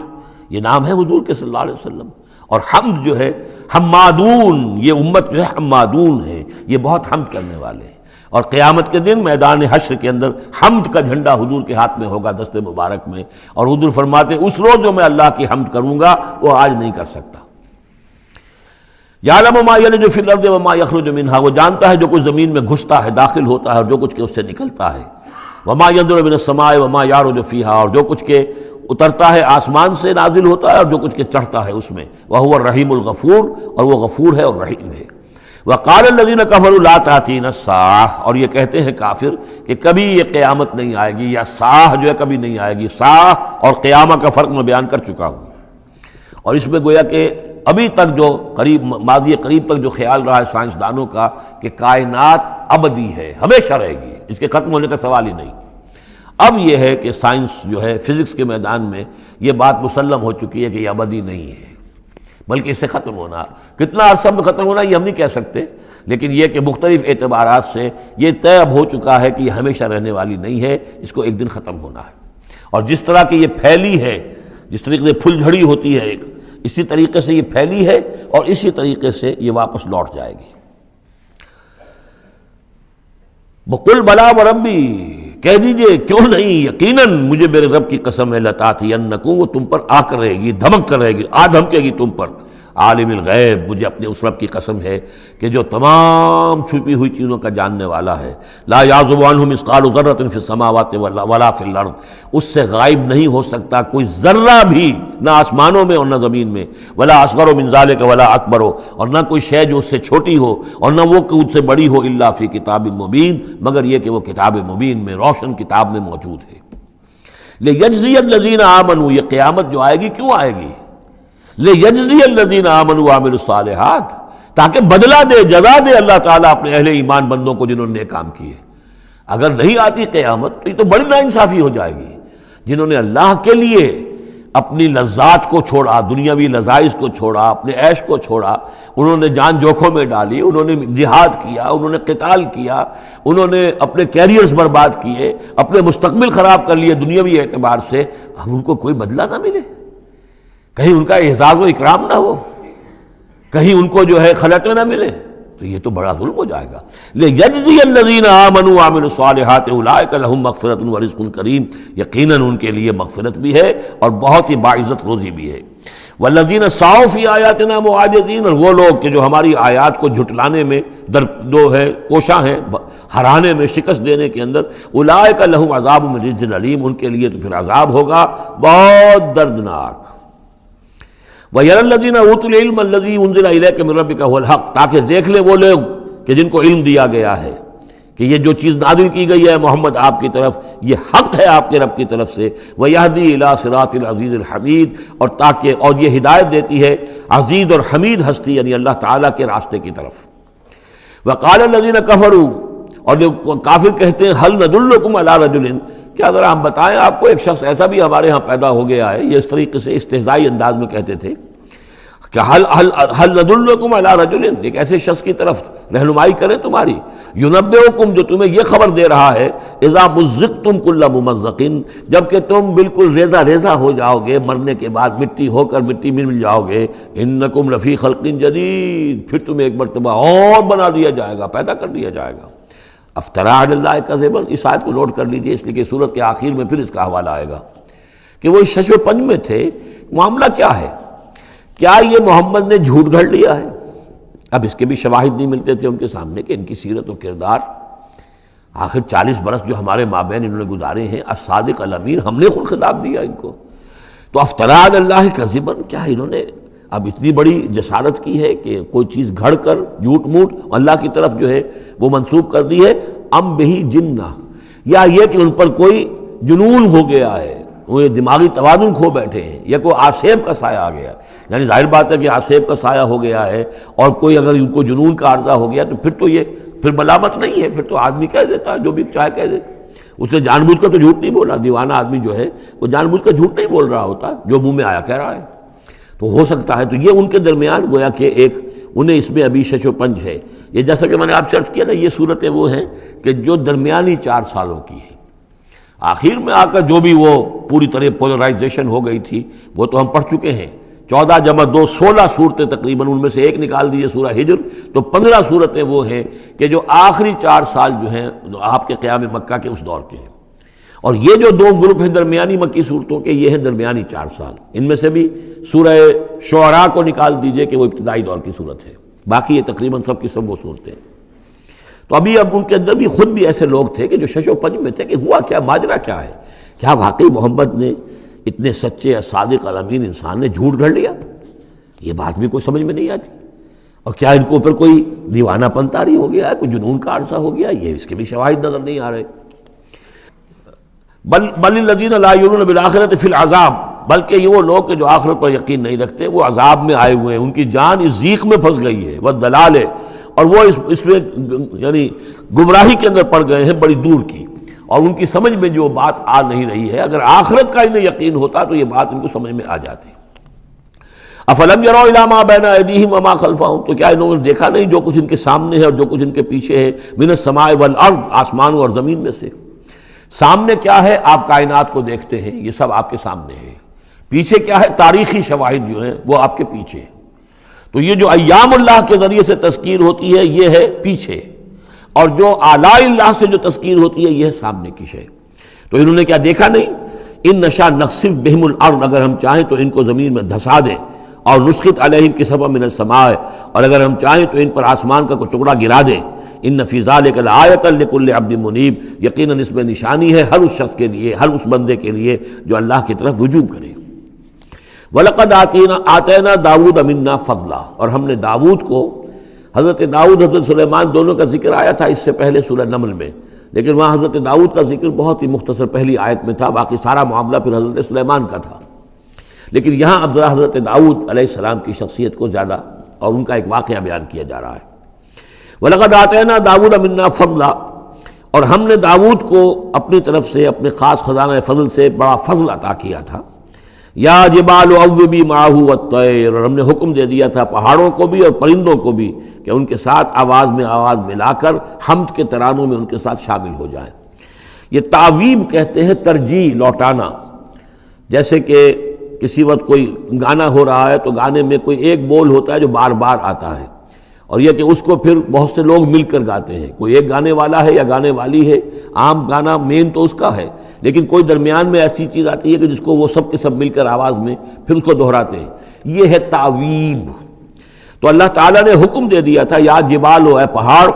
یہ نام ہے حضور کے صلی اللہ علیہ وسلم، اور حمد جو ہے حمادون، یہ امت جو ہے حمادون ہے، یہ بہت حمد کرنے والے ہیں، اور قیامت کے دن میدان حشر کے اندر حمد کا جھنڈا حضور کے ہاتھ میں ہوگا، دست مبارک میں، اور حضور فرماتے ہیں اس روز جو میں اللہ کی حمد کروں گا وہ آج نہیں کر سکتا۔ یعلم ما یلج فی الارض وما یخرج منہا، وہ جانتا ہے جو کچھ زمین میں گھستا ہے، داخل ہوتا ہے، اور جو کچھ کہ اس سے نکلتا ہے۔ وما ینزل من السماء وما یعرج فیہا، اور جو کچھ کہ اترتا ہے آسمان سے نازل ہوتا ہے، اور جو کچھ کہ چڑھتا ہے اس میں۔ وہو الرحیم الغفور، اور وہ غفور ہے اور رحیم ہے۔ وقال الذین کفروا لا تأتینا الساعۃ، اور یہ کہتے ہیں کافر کہ کبھی یہ قیامت نہیں آئے گی، یا ساعہ جو ہے کبھی نہیں آئے گی۔ ساعہ اور قیامہ کا فرق میں بیان کر چکا ہوں، اور اس میں گویا کہ ابھی تک جو ماضی قریب تک جو خیال رہا ہے سائنسدانوں کا کہ کائنات ابدی ہے، ہمیشہ رہے گی، اس کے ختم ہونے کا سوال ہی نہیں۔ اب یہ ہے کہ سائنس جو ہے فزکس کے میدان میں یہ بات مسلم ہو چکی ہے کہ یہ ابدی نہیں ہے، بلکہ اس سے ختم ہونا، کتنا عرصہ میں ختم ہونا یہ ہم نہیں کہہ سکتے، لیکن یہ کہ مختلف اعتبارات سے یہ طے اب ہو چکا ہے کہ یہ ہمیشہ رہنے والی نہیں ہے، اس کو ایک دن ختم ہونا ہے۔ اور جس طرح کہ یہ پھیلی ہے، جس طریقے سے پھل جھڑی ہوتی ہے ایک، اسی طریقے سے یہ پھیلی ہے اور اسی طریقے سے یہ واپس لوٹ جائے گی۔ بقل بلا وربی، کہہ دیجئے کیوں نہیں، یقیناً مجھے میرے رب کی قسم ہے، لتاتینکم، وہ تم پر آ کر رہے گی، دھمک کر رہے گی، دھمکے گی تم پر۔ عالم الغیب، مجھے اپنے اس رب کی قسم ہے کہ جو تمام چھپی ہوئی چیزوں کا جاننے والا ہے۔ لا یعزب عنہ مثقال ذرۃ فی السماوات ولا فی الارض، اس سے غائب نہیں ہو سکتا کوئی ذرہ بھی، نہ آسمانوں میں اور نہ زمین میں۔ ولا اصغر من ذلک ولا اکبر، اور نہ کوئی شے جو اس سے چھوٹی ہو اور نہ وہ کہ اس سے بڑی ہو، الا فی کتاب مبین، مگر یہ کہ وہ کتاب مبین میں، روشن کتاب میں موجود ہے۔ لیجزی الذین آمنوا، یہ قیامت جو آئے گی کیوں آئے گی؟ لیجزی الذین آمنوا وعملوا الصالحات، تاکہ بدلہ دے، جزا دے اللہ تعالیٰ اپنے اہل ایمان بندوں کو جنہوں نے نیک کام کیے۔ اگر نہیں آتی قیامت تو یہ تو بڑی ناانصافی ہو جائے گی۔ جنہوں نے اللہ کے لیے اپنی لذات کو چھوڑا، دنیاوی لذائذ کو چھوڑا، اپنے عیش کو چھوڑا، انہوں نے جان جوکھوں میں ڈالی، انہوں نے جہاد کیا، انہوں نے قتال کیا، انہوں نے اپنے کیریئرز برباد کیے، اپنے مستقبل خراب کر لیے دنیاوی اعتبار سے، اب ان کو کوئی بدلہ نہ ملے، کہیں ان کا اعزاز و اکرام نہ ہو، کہیں ان کو جو ہے خلعتیں نہ ملے، تو یہ تو بڑا ظلم ہو جائے گا۔ لیجزی الذین آمنوا وعملوا الصالحات اولئک لهم مغفرۃ ورزق کریم، یقیناً ان کے لیے مغفرت بھی ہے اور بہت ہی باعزت روزی بھی ہے۔ والذین سعوا فی آیاتنا معاجزین، اور وہ لوگ کہ جو ہماری آیات کو جھٹلانے میں جو ہے کوشاں ہیں، ہرانے میں، شکست دینے کے اندر، اولئک لهم عذاب من رجز علیم، ان کے لیے تو پھر عذاب ہوگا بہت دردناک۔ وَيَرَى الَّذِينَ أُوتُوا الْعِلْمَ الَّذِي أُنزِلَ إِلَيْكَ مِن رَّبِّكَ هُوَ الْحَقُّ، تاکہ دیکھ لیں وہ لوگ کہ جن کو علم دیا گیا ہے کہ یہ جو چیز نازل کی گئی ہے محمد آپ کی طرف، یہ حق ہے آپ کے رب کی طرف سے۔ وَيَهْدِي إِلَىٰ صِرَاطِ الْعَزِيزِ الْحَمِيدِ، اور یہ ہدایت دیتی ہے عزیز اور حمید ہستی یعنی اللہ تعالیٰ کے راستے کی طرف۔ وَقَالَ الَّذِينَ كَفَرُوا، اور جو کافر کہتے ہیں هَلْ نَدُلُّكُمْ عَلَىٰ رَجُلٍ، کیا ذرا ہم بتائیں آپ کو ایک شخص ایسا بھی ہمارے ہاں پیدا ہو گیا ہے، یہ اس طریقے سے استہزائی انداز میں کہتے تھے کہ هل ندلکم علی رجل، ایک ایسے شخص کی طرف رہنمائی کریں تمہاری، ینبئکم، جو تمہیں یہ خبر دے رہا ہے، اذا مزقتم کل ممزق، جبکہ تم بالکل ریزہ ریزہ ہو جاؤ گے، مرنے کے بعد مٹی ہو کر مٹی میں مل جاؤ گے، انکم لفی خلق جدید، پھر تمہیں ایک مرتبہ اور بنا دیا جائے گا، پیدا کر دیا جائے گا۔ افترا علی اللہ کذبا، اس آیت کو نوٹ کر لیجئے، اس لیے کہ سورت کے آخر میں پھر اس کا حوالہ آئے گا کہ وہ اس شش و پنج میں تھے۔ معاملہ کیا ہے؟ کیا یہ محمد نے جھوٹ گھڑ لیا ہے؟ اب اس کے بھی شواہد نہیں ملتے تھے ان کے سامنے کہ ان کی سیرت و کردار، آخر 40 برس جو ہمارے مابین انہوں نے گزارے ہیں، الصادق الامین، ہم نے خود خطاب دیا ان کو۔ تو افترا علی اللہ کذبا، کیا انہوں نے اب اتنی بڑی جسارت کی ہے کہ کوئی چیز گھڑ کر جھوٹ موٹ اللہ کی طرف جو ہے وہ منسوب کر دی ہے؟ ام بہی جنہ، یا یہ کہ ان پر کوئی جنون ہو گیا ہے، وہ دماغی توازن کھو بیٹھے ہیں، یا کوئی آسیب کا سایہ آ گیا ہے۔ یعنی ظاہر بات ہے کہ آسیب کا سایہ ہو گیا ہے، اور کوئی اگر ان کو جنون کا عارضہ ہو گیا تو پھر تو یہ پھر ملامت نہیں ہے، پھر تو آدمی کہہ دیتا ہے جو بھی چاہے کہہ دے۔ اس نے جان بوجھ کر تو جھوٹ نہیں بولا، دیوانہ آدمی جو ہے وہ جان بوجھ کر جھوٹ نہیں بول رہا ہوتا، جو منہ میں آیا کہہ رہا ہے۔ تو ہو سکتا ہے تو یہ ان کے درمیان گویا کہ ایک انہیں اس میں ابھی شش و پنج ہے۔ یہ جیسا کہ میں نے آپ سے عرض کیا نا، یہ صورتیں وہ ہیں کہ جو درمیانی 4 سالوں کی ہیں، آخر میں آ کر جو بھی وہ پوری طرح پولرائزیشن ہو گئی تھی وہ تو ہم پڑھ چکے ہیں۔ 14 جمع 2 16 صورتیں تقریباً، ان میں سے ایک نکال دیجیے سورہ ہجر تو 15 صورتیں وہ ہیں کہ جو آخری 4 سال جو ہیں آپ کے قیام مکہ کے اس دور کے ہیں، اور یہ جو 2 گروپ ہیں درمیانی مکی صورتوں کے، یہ ہیں درمیانی 4 سال۔ ان میں سے بھی سورہ شعراء کو نکال دیجئے کہ وہ ابتدائی دور کی صورت ہے، باقی یہ تقریباً سب کی سب وہ صورتیں۔ تو اب ان کے اندر بھی خود بھی ایسے لوگ تھے کہ جو شش و پنج میں تھے کہ ہوا کیا، ماجرا کیا ہے، کیا واقعی محمد نے اتنے سچے صادق الامین انسان نے جھوٹ گھڑ لیا؟ یہ بات بھی کوئی سمجھ میں نہیں آتی، اور کیا ان کو اوپر کوئی دیوانہ پن طاری ہو گیا ہے، کوئی جنون کا عرصہ ہو گیا، یہ اس کے بھی شواہد نظر نہیں آ رہے۔ بل الذین لا یؤمنون بالآخرۃ فی العذاب، بلکہ یہ وہ لوگ کہ جو آخرت پر یقین نہیں رکھتے وہ عذاب میں آئے ہوئے ہیں، ان کی جان اس ضیق میں پھنس گئی ہے، والضلال ہے، اور وہ اس میں یعنی گمراہی کے اندر پڑ گئے ہیں بڑی دور کی، اور ان کی سمجھ میں جو بات آ نہیں رہی ہے، اگر آخرت کا انہیں یقین ہوتا تو یہ بات ان کو سمجھ میں آ جاتی۔ افلم یروا الی ما بین ایدیہم وما خلفہم، تو کیا انہوں نے دیکھا نہیں جو کچھ ان کے سامنے ہے اور جو کچھ ان کے پیچھے ہے، من السماء والارض، آسمانوں اور زمین میں سے۔ سامنے کیا ہے؟ آپ کائنات کو دیکھتے ہیں، یہ سب آپ کے سامنے ہے۔ پیچھے کیا ہے؟ تاریخی شواہد جو ہیں وہ آپ کے پیچھے ہیں۔ تو یہ جو ایام اللہ کے ذریعے سے تذکیر ہوتی ہے یہ ہے پیچھے، اور جو آلاء اللہ سے جو تذکیر ہوتی ہے یہ ہے سامنے کی شے۔ تو انہوں نے کیا دیکھا نہیں؟ ان نشاء نخسف بہم الارض، اگر ہم چاہیں تو ان کو زمین میں دھسا دیں، اور نسقط علیہم کسفا من السماء، اور اگر ہم چاہیں تو ان پر آسمان کا کوئی ٹکڑا گرا دیں۔ ان فی ذلک لآیۃ لکل عبد منیب، یقیناً اس میں نشانی ہے ہر اس شخص کے لیے، ہر اس بندے کے لیے جو اللہ کی طرف رجوع کرے۔ وَلَقَدْ آتَيْنَا دَاوُودَ مِنَّا فَضْلًا، اور ہم نے داؤد کو، حضرت داؤد حضرت سلیمان دونوں کا ذکر آیا تھا اس سے پہلے سورہ نمل میں، لیکن وہاں حضرت داؤد کا ذکر بہت ہی مختصر پہلی آیت میں تھا، باقی سارا معاملہ پھر حضرت سلیمان کا تھا۔ لیکن یہاں اب ذرا حضرت داؤد علیہ السلام کی شخصیت کو زیادہ اور ان کا ایک واقعہ بیان کیا جا رہا ہے۔ وَلَقَدْ آتَيْنَا دَاوُودَ مِنَّا فَضْلًا، اور ہم نے داؤد کو اپنی طرف سے اپنے خاص خزانہ فضل سے بڑا فضل عطا کیا تھا۔ یا جبال اوبی معہ والطیر، اور ہم نے حکم دے دیا تھا پہاڑوں کو بھی اور پرندوں کو بھی کہ ان کے ساتھ آواز میں آواز ملا کر حمد کے ترانوں میں ان کے ساتھ شامل ہو جائیں۔ یہ تعویب کہتے ہیں ترجیح، لوٹانا۔ جیسے کہ کسی وقت کوئی گانا ہو رہا ہے تو گانے میں کوئی ایک بول ہوتا ہے جو بار بار آتا ہے، اور یہ کہ اس کو پھر بہت سے لوگ مل کر گاتے ہیں، کوئی ایک گانے والا ہے یا گانے والی ہے، عام گانا مین تو اس کا ہے، لیکن کوئی درمیان میں ایسی چیز آتی ہے کہ جس کو وہ سب کے سب مل کر آواز میں پھر اس کو دہراتے ہیں، یہ ہے تعویب۔ تو اللہ تعالیٰ نے حکم دے دیا تھا یا جبال ہو، اے پہاڑ،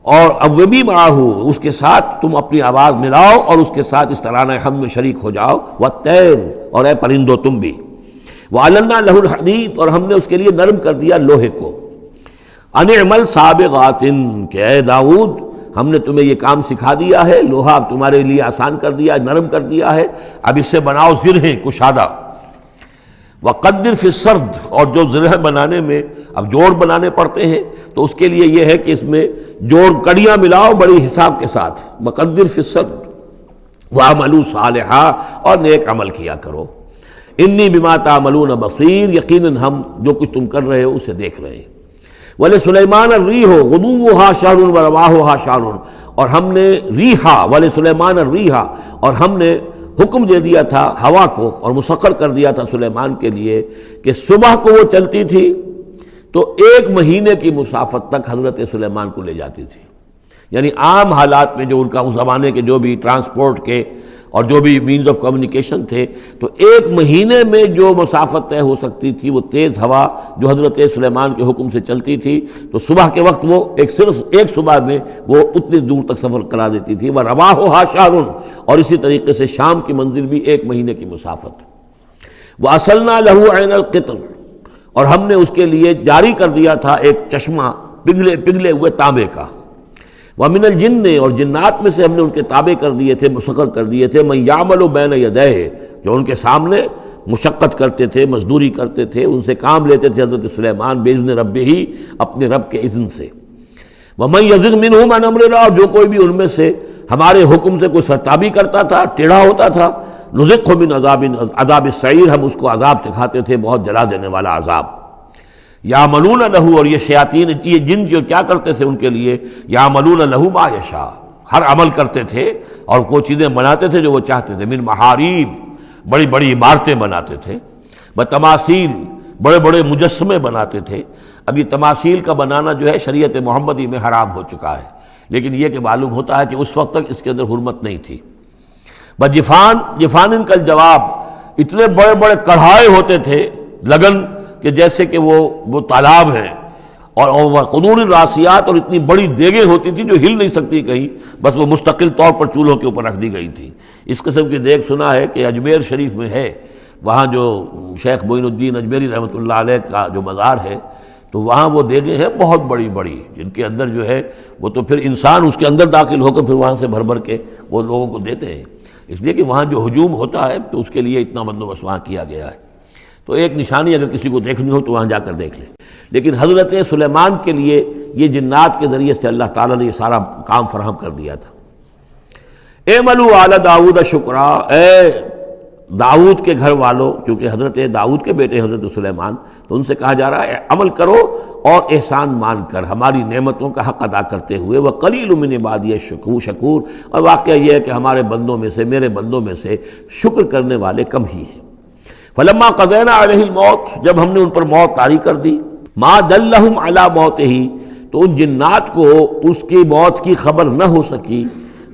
اور اوبی معہ، اس کے ساتھ تم اپنی آواز ملاؤ اور اس کے ساتھ اس ترانہ حمد میں شریک ہو جاؤ، والطیر، اور اے پرندو تم بھی، وَعَلَنَّا لَهُ الْحَدِيدَ، اور ہم نے اس کے لیے نرم کر دیا لوہے کو، ان اعمل سابغات، کہ اے داؤد ہم نے تمہیں یہ کام سکھا دیا ہے، لوہا تمہارے لیے آسان کر دیا، نرم کر دیا ہے، اب اس سے بناؤ زرہیں کشادہ، وقدر فی السرد، اور جو زرہیں بنانے میں اب جوڑ بنانے پڑتے ہیں تو اس کے لیے یہ ہے کہ اس میں جوڑ کڑیاں ملاؤ بڑی حساب کے ساتھ، وقدر فی السرد وَعَمَلُوا صَالِحًا، اور نیک عمل کیا کرو، انی بما تعملون بصیر، یقیناً ہم جو کچھ تم کر رہے ہو اسے دیکھ رہے ہیں۔ وَلِسُلَيْمَانَ الرِّيحُ غُدُوُّهَا شَهْرٌ وَرَوَاحُهَا شَهْرٌ، اور ہم نے ریحا، وَلِسُلَيْمَانَ الرِّيحَ، اور ہم نے حکم دے دیا تھا ہوا کو اور مسخر کر دیا تھا سلیمان کے لیے کہ صبح کو وہ چلتی تھی تو 1 مہینے کی مسافت تک حضرت سلیمان کو لے جاتی تھی، یعنی عام حالات میں جو ان کا اس زمانے کے جو بھی ٹرانسپورٹ کے اور جو بھی مینز آف کمیونیکیشن تھے تو 1 مہینے میں جو مسافت طے ہو سکتی تھی وہ تیز ہوا جو حضرت سلیمان کے حکم سے چلتی تھی تو صبح کے وقت وہ صرف ایک صبح میں وہ اتنی دور تک سفر کرا دیتی تھی۔ وَرَوَاحُهَا شَهْرٌ، اور اسی طریقے سے شام کی منزل بھی 1 مہینے کی مسافت۔ وَأَصَلْنَا لَهُ عَيْنَ الْقِطْرِ، اور ہم نے اس کے لیے جاری کر دیا تھا ایک چشمہ پگھلے ہوئے تانبے کا۔ وَمِنَ الْجِنِّ، اور جنات میں سے ہم نے ان کے تابع کر دیے تھے، مسخر کر دیے تھے، مَن يَعْمَلُ بَيْنَ يَدَيْهِ، جو ان کے سامنے مشقت کرتے تھے، مزدوری کرتے تھے، ان سے کام لیتے تھے حضرت سلیمان بِإِذْنِ رَبِّهِ، اپنے رب کے اذن سے۔ وَمَن يَزِغْ مِنْهُمْ عَنْ أَمْرِنَا، اور جو کوئی بھی ان میں سے ہمارے حکم سے کوئی سرتابی کرتا تھا، ٹیڑھا ہوتا تھا، نُذِقْهُ مِنْ عَذَابِ السَّعِيرِ، ہم اس کو عذاب دکھاتے تھے، بہت جلا دینے والا عذاب۔ یعملون لہ، اور یہ شیاطین، یہ جن جو کیا کرتے تھے ان کے لیے، یعملون لہ ما یشاء، ہر عمل کرتے تھے اور وہ چیزیں بناتے تھے جو وہ چاہتے تھے، من محاریب، بڑی بڑی عمارتیں بناتے تھے، بتماثیل، بڑے بڑے مجسمے بناتے تھے۔ اب یہ تماثیل کا بنانا جو ہے شریعت محمدی میں حرام ہو چکا ہے، لیکن یہ کہ معلوم ہوتا ہے کہ اس وقت تک اس کے اندر حرمت نہیں تھی۔ جفان کا جواب، اتنے بڑے بڑے کڑھائے ہوتے تھے لگن کہ جیسے کہ وہ تالاب ہیں، اور قدور الراسیات، اور اتنی بڑی دیگیں ہوتی تھی جو ہل نہیں سکتی کہیں، بس وہ مستقل طور پر چولہوں کے اوپر رکھ دی گئی تھی۔ اس قسم کی دیگ سنا ہے کہ اجمیر شریف میں ہے، وہاں جو شیخ معین الدین اجمیری رحمۃ اللہ علیہ کا جو مزار ہے، تو وہاں وہ دیگیں ہیں بہت بڑی بڑی، جن کے اندر جو ہے وہ تو پھر انسان اس کے اندر داخل ہو کر پھر وہاں سے بھر بھر کے وہ لوگوں کو دیتے ہیں، اس لیے کہ وہاں جو ہجوم ہوتا ہے تو اس کے لیے اتنا بندوبست وہاں کیا گیا ہے۔ تو ایک نشانی اگر کسی کو دیکھنی ہو تو وہاں جا کر دیکھ لیں۔ لیکن حضرت سلیمان کے لیے یہ جنات کے ذریعے سے اللہ تعالیٰ نے یہ سارا کام فراہم کر دیا تھا۔ اعملوا آل داؤد شکرا، اے داؤد کے گھر والوں، چونکہ حضرت داؤد کے بیٹے حضرت سلیمان، تو ان سے کہا جا رہا ہے عمل کرو اور احسان مان کر ہماری نعمتوں کا حق ادا کرتے ہوئے، وَقَلِيلٌ مِّنْ عِبَادِيَ الشَّكُورُ، اور واقعہ یہ ہے کہ ہمارے بندوں میں سے، میرے بندوں میں سے شکر کرنے والے کم ہی ہیں۔ فَلَمَّا قَضَيْنَا عَلَيْهِ الْمَوْتَ، جب ہم نے ان پر موت طاری کر دی، مَا دَلَّهُمْ عَلَى مَوْتِهِ، تو ان جنات کو اس کی موت کی خبر نہ ہو سکی،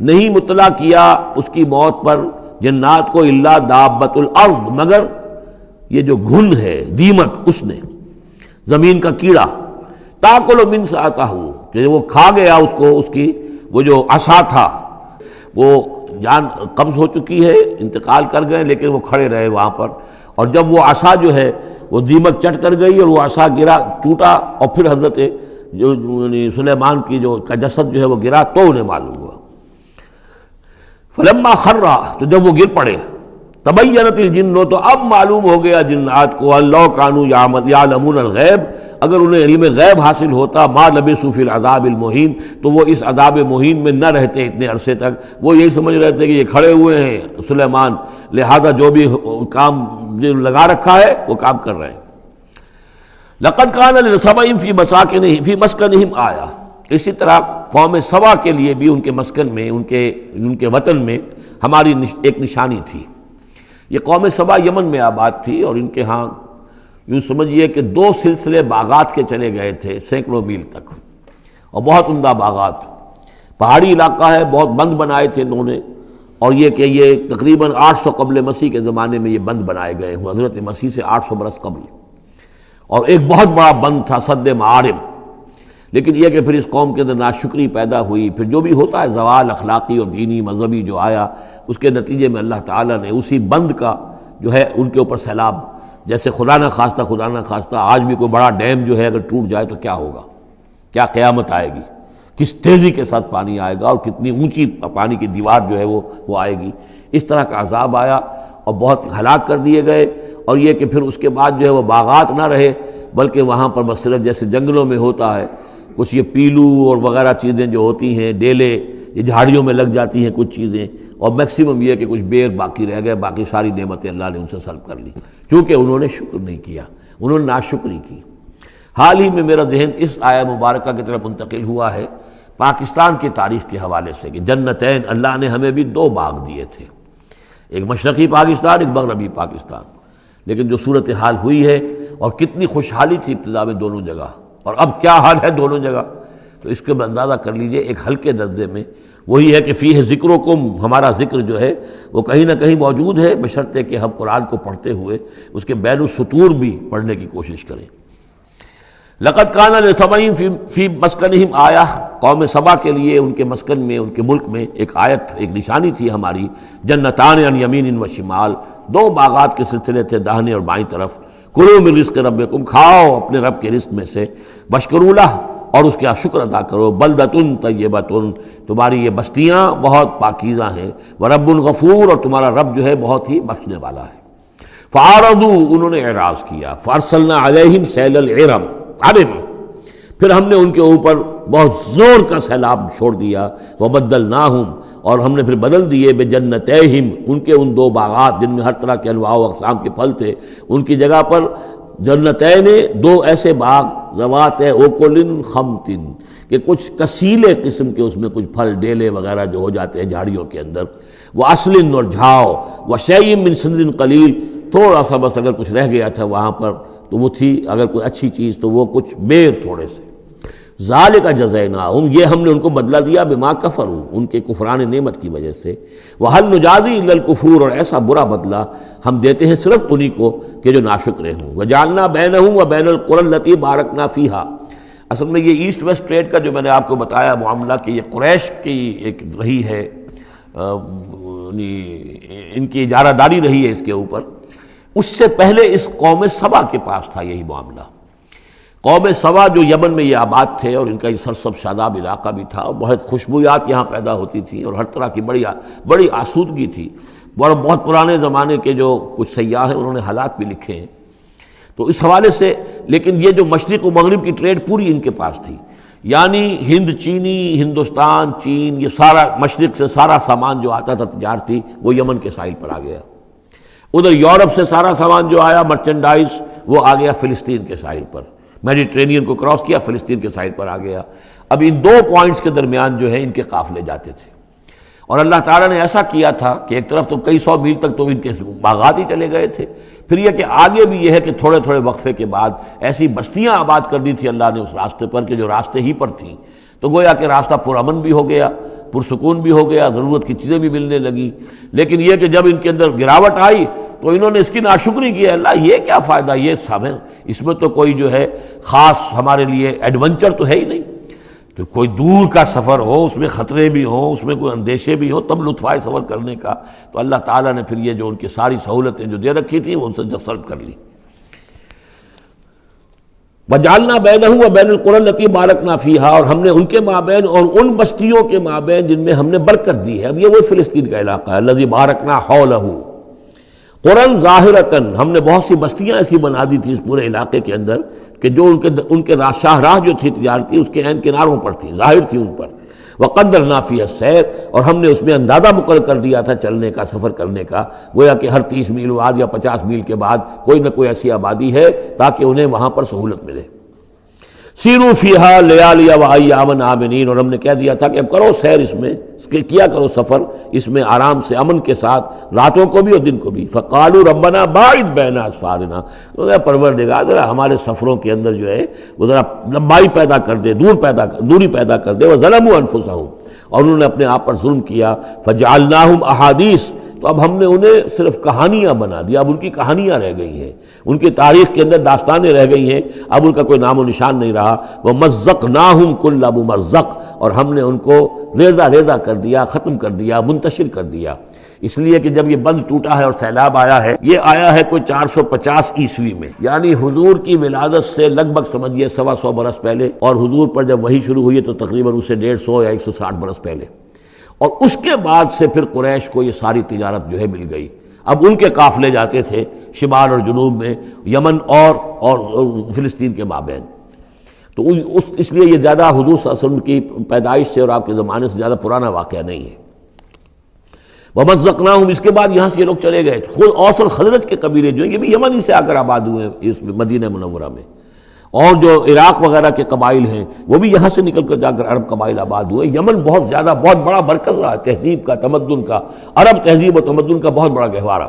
نہیں مطلع کیا اس کی موت پر جنات کو، الا دابۃ الارض، مگر یہ جو گھن ہے دیمک، اس نے، زمین کا کیڑا، تاکل من ساعتہ، کہ وہ کھا گیا اس کو، اس کی وہ جو عصا تھا، وہ جان قبض ہو چکی ہے، انتقال کر گئے، لیکن وہ کھڑے رہے وہاں پر، اور جب وہ عصا جو ہے وہ دیمک چٹ کر گئی اور وہ عصا گرا، ٹوٹا، اور پھر حضرت جو سلیمان کی جو کا جسد جو ہے وہ گرا، تو انہیں معلوم ہوا۔ فلما خرّا، تو جب وہ گر پڑے، تبینت الجن، تو اب معلوم ہو گیا جنات کو، اللہ کانوا یعلمون الغیب، اگر انہیں علم غیب حاصل ہوتا، ما لبثوا فی العذاب المہین، تو وہ اس عذاب مہین میں نہ رہتے اتنے عرصے تک۔ وہ یہی سمجھ رہے تھے کہ یہ کھڑے ہوئے ہیں سلیمان، لہذا جو بھی کام لگا رکھا ہے وہ کام کر رہے ہیں۔ لقد کان لسبأ فی مسکنہم آیہ، اسی طرح قوم سبا کے لیے بھی ان کے مسکن میں، ان کے وطن میں ہماری ایک نشانی تھی۔ یہ قوم سبا یمن میں آباد تھی، اور ان کے ہاں یوں سمجھیے کہ 2 سلسلے باغات کے چلے گئے تھے سینکڑوں میل تک، اور بہت عمدہ باغات، پہاڑی علاقہ ہے، بہت بند بنائے تھے انہوں نے، اور یہ کہ یہ تقریباً 800 قبل مسیح کے زمانے میں یہ بند بنائے گئے ہوں، حضرت مسیح سے 800 برس قبل، اور ایک بہت بڑا بند تھا سد معارم۔ لیکن یہ کہ پھر اس قوم کے اندر ناشکری پیدا ہوئی، پھر جو بھی ہوتا ہے زوال اخلاقی اور دینی مذہبی جو آیا، اس کے نتیجے میں اللہ تعالیٰ نے اسی بند کا جو ہے ان کے اوپر سیلاب، جیسے خدا نہ خواستہ آج بھی کوئی بڑا ڈیم جو ہے اگر ٹوٹ جائے تو کیا ہوگا، کیا قیامت آئے گی، کس تیزی کے ساتھ پانی آئے گا، اور کتنی اونچی پانی کی دیوار جو ہے وہ آئے گی، اس طرح کا عذاب آیا اور بہت ہلاک کر دیے گئے۔ اور یہ کہ پھر اس کے بعد جو ہے وہ باغات نہ رہے، بلکہ وہاں پر بس صرف جیسے جنگلوں میں ہوتا ہے کچھ یہ پیلو اور وغیرہ چیزیں جو ہوتی ہیں، ڈیلے، یہ جھاڑیوں میں لگ جاتی ہیں کچھ چیزیں، اور میکسیمم یہ کہ کچھ بیر باقی رہ گئے، باقی ساری نعمتیں اللہ نے ان سے سلب کر لی، چونکہ انہوں نے شکر نہیں کیا، انہوں نے ناشکری کی۔ حال ہی میں میرا ذہن اس آیہ مبارکہ کی طرف منتقل ہوا ہے پاکستان کی تاریخ کے حوالے سے، کہ جنتین، اللہ نے ہمیں بھی 2 باغ دیے تھے، ایک مشرقی پاکستان، ایک مغربی پاکستان، لیکن جو صورتحال ہوئی ہے، اور کتنی خوشحالی تھی ابتدا میں دونوں جگہ، اور اب کیا حال ہے دونوں جگہ، تو اس کے اندازہ کر لیجئے ایک ہلکے درجے میں وہی ہے کہ فیہ ذکرکم، ہمارا ذکر جو ہے وہ کہیں نہ کہیں موجود ہے، بشرطے کہ ہم قرآن کو پڑھتے ہوئے اس کے بین السطور بھی پڑھنے کی کوشش کریں۔ لقد کان لسبأ فی مسکنہم آیہ، قوم سبا کے لیے ان کے مسکن میں، ان کے ملک میں ایک آیت، ایک نشانی تھی ہماری، جنتان عن یمین و شمال، 2 باغات کے سلسلے تھے داہنے اور بائیں طرف، کلوا من رزق ربکم، کھاؤ اپنے رب کے رزق میں سے، واشکروا لہ، اور اس کا شکر ادا کرو، بلدۃ طیبۃ، تمہاری یہ بستیاں بہت پاکیزہ ہیں، ورب غفور، اور تمہارا رب جو ہے بہت ہی بخشنے والا ہے۔ فاعرضوا، انہوں نے اعراض کیا، فارسلنا علیہم سیل العرم، پھر ہم نے ان کے اوپر بہت زور کا سیلاب چھوڑ دیا، وبدلناہم، اور ہم نے پھر بدل دیے، بجنتیہم، ان کے ان 2 باغات جن میں ہر طرح کے انواع و اقسام کے پھل تھے، ان کی جگہ پر جنتین، 2 ایسے باغ، ذوات اوکل خمط، کہ کچھ کسیلے قسم کے اس میں کچھ پھل، ڈیلے وغیرہ جو ہو جاتے ہیں جھاڑیوں کے اندر، وہ اصل اور جھاؤ، وشیء من سدر قلیل، تھوڑا سا بس اگر کچھ رہ گیا تھا وہاں پر تو وہ تھی اگر کوئی اچھی چیز تو وہ کچھ بیر تھوڑے سے. ذالک جزیناہم، یہ ہم نے ان کو بدلہ دیا بما کفروا، ان کے کفران نعمت کی وجہ سے. وہل نجازی الا الکفور، اور ایسا برا بدلہ ہم دیتے ہیں صرف انہی کو کہ جو ناشکرے ہوں. وجعلنا بینہم وبین القری التی بارکنا فیہا. اصل میں یہ ایسٹ ویسٹ ٹریڈ کا جو میں نے آپ کو بتایا معاملہ کہ یہ قریش کی ایک رہی ہے، ان کی اجارہ داری رہی ہے اس کے اوپر. اس سے پہلے اس قوم سبا کے پاس تھا یہی معاملہ. قوم سبا جو یمن میں یہ آباد تھے اور ان کا یہ سرسب شاداب علاقہ بھی تھا، بہت خوشبویات یہاں پیدا ہوتی تھیں اور ہر طرح کی بڑی آسودگی تھی. بہت پرانے زمانے کے جو کچھ سیاح ہیں انہوں نے حالات بھی لکھے ہیں. تو اس حوالے سے لیکن یہ جو مشرق و مغرب کی ٹریڈ پوری ان کے پاس تھی، یعنی ہند چینی، ہندوستان چین، یہ سارا مشرق سے سارا سامان جو آتا تھا تجارتی وہ یمن کے ساحل پر آ گیا. ادھر یورپ سے سارا سامان جو آیا مرچنڈائز وہ آ گیا فلسطین کے ساحل پر، میڈیٹرینین کو کراس کیا فلسطین کے ساحل پر آ گیا. اب ان دو پوائنٹس کے درمیان جو ہے ان کے قافلے جاتے تھے، اور اللہ تعالیٰ نے ایسا کیا تھا کہ ایک طرف تو کئی سو میل تک تو ان کے باغات ہی چلے گئے تھے، پھر یہ کہ آگے بھی یہ ہے کہ تھوڑے تھوڑے وقفے کے بعد ایسی بستیاں آباد کر دی تھی اللہ نے اس راستے پر کہ جو راستے ہی پر تھیں. تو گویا کہ راستہ پرامن بھی ہو گیا، پرسکون بھی ہو گیا، ضرورت کی چیزیں بھی ملنے لگیں. لیکن یہ کہ جب ان کے اندر گراوٹ آئی تو انہوں نے اس کی ناشکری کی. اللہ یہ کیا فائدہ، یہ سب ہے اس میں تو کوئی جو ہے خاص ہمارے لیے ایڈونچر تو ہے ہی نہیں. تو کوئی دور کا سفر ہو، اس میں خطرے بھی ہوں، اس میں کوئی اندیشے بھی ہوں، تب لطف آئے سفر کرنے کا. تو اللہ تعالیٰ نے پھر یہ جو ان کی ساری سہولتیں جو دے رکھی تھیں وہ ان سے جسر کر لی. وجعلنا بینہم وبین القری التی بارکنا فیہا، اور ہم نے ان کے مابین اور ان بستیوں کے مابین جن میں ہم نے برکت دی ہے. اب یہ وہ فلسطین کا علاقہ ہے الذی بارکنا حولہ. قرن ظاہرتاً، ہم نے بہت سی بستیاں ایسی بنا دی تھی اس پورے علاقے کے اندر کہ جو ان کے شاہراہ جو تھی تجارتی اس کے عین کناروں پر تھی، ظاہر تھی ان پر. وقدرنا فیہا السیر، اور ہم نے اس میں اندازہ مقرر کر دیا تھا چلنے کا، سفر کرنے کا. گویا کہ ہر 30 میل بعد یا 50 میل کے بعد کوئی نہ کوئی ایسی آبادی ہے تاکہ انہیں وہاں پر سہولت ملے. سیروا فیہا لیالی وایاما آمنین، اور ہم نے کہہ دیا تھا کہ اب کرو سیر اس میں، کیا کرو سفر اس میں آرام سے امن کے ساتھ، راتوں کو بھی اور دن کو بھی. فقالوا ربنا باعد بین اسفارنا، پروردگار ذرا ہمارے سفروں کے اندر جو ہے وہ ذرا لمبائی پیدا کر دے، دوری پیدا کر دے. وظلموا انفسہم، اور انہوں نے اپنے آپ پر ظلم کیا. فجعلناہم احادیث، تو اب ہم نے انہیں صرف کہانیاں بنا دیا. اب ان کی کہانیاں رہ گئی ہیں، ان کی تاریخ کے اندر داستانیں رہ گئی ہیں، اب ان کا کوئی نام و نشان نہیں رہا. ومزقناہم کل ممزق، اور ہم نے ان کو ریزہ ریزہ کر دیا، ختم کر دیا، منتشر کر دیا. اس لیے کہ جب یہ بند ٹوٹا ہے اور سیلاب آیا ہے، یہ آیا ہے کوئی 450 عیسوی میں، یعنی حضور کی ولادت سے لگ بھگ سمجھیے 125 برس پہلے، اور حضور پر جب وحی شروع ہوئی تو تقریباً اسے 150 یا 160 برس پہلے. اور اس کے بعد سے پھر قریش کو یہ ساری تجارت جو ہے مل گئی. اب ان کے قافلے جاتے تھے شمال اور جنوب میں، یمن اور فلسطین کے مابین. تو اس لیے یہ زیادہ حضور صلی اللہ علیہ وسلم کی پیدائش سے اور آپ کے زمانے سے زیادہ پرانا واقعہ نہیں ہے. ومزقناہم، اس کے بعد یہاں سے یہ لوگ چلے گئے. خود اوس اور خزرج کے قبیلے جو ہیں یہ بھی یمن ہی سے آ کر آباد ہوئے ہیں اس مدینہ منورہ میں، اور جو عراق وغیرہ کے قبائل ہیں وہ بھی یہاں سے نکل کر جا کر عرب قبائل آباد ہوئے. یمن بہت بڑا مرکز رہا تہذیب کا، تمدن کا، عرب تہذیب و تمدن کا بہت بڑا گہوارہ.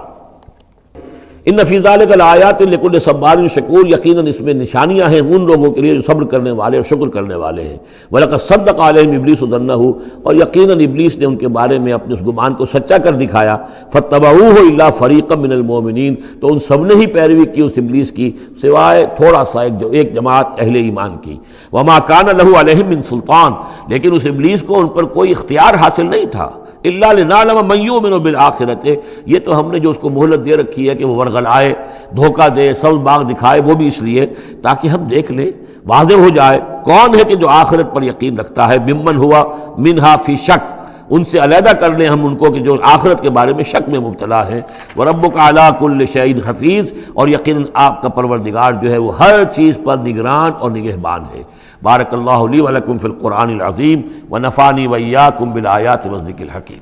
ان فی ذلک لآیات لکل صبار شکور، یقیناً اس میں نشانیاں ہیں ان لوگوں کے لیے جو صبر کرنے والے اور شکر کرنے والے ہیں. وَلَقَدْ صَدَّقَ عَلَيْهِمْ إِبْلِيسُ ظَنَّهُ، اور یقیناً ابلیس نے ان کے بارے میں اپنے اس گمان کو سچا کر دکھایا. فَاتَّبَعُوهُ إِلَّا فَرِيقًا مِّنَ الْمُؤْمِنِينَ، تو ان سب نے ہی پیروی کی اس ابلیس کی سوائے تھوڑا سا ایک جماعت اہل ایمان کی. وَمَا كَانَ لَهُ عَلَيْهِمْ مِّن سُلْطَانٍ، لیکن اس ابلیس کو ان پر کوئی اختیار حاصل نہیں تھا. الا لنعلم من یؤمن بالآخرۃ، یہ تو ہم نے جو اس کو مہلت دے رکھی ہے کہ وہ ورغلائے، دھوکہ دے، سبز باغ دکھائے، وہ بھی اس لیے تاکہ ہم دیکھ لیں، واضح ہو جائے کون ہے کہ جو آخرت پر یقین رکھتا ہے. ممن ہوا منہا فی شک، ان سے علیحدہ کر لیں ہم ان کو کہ جو آخرت کے بارے میں شک میں مبتلا ہے. وربک علی کل شیء حفیظ، اور یقیناً آپ کا پروردگار جو ہے وہ ہر چیز پر نگران اور نگہبان ہے. بارک اللہ لی ولکم فی القرآن العظیم ونفعنی وإیاکم بالآیات والذکر الحکیم.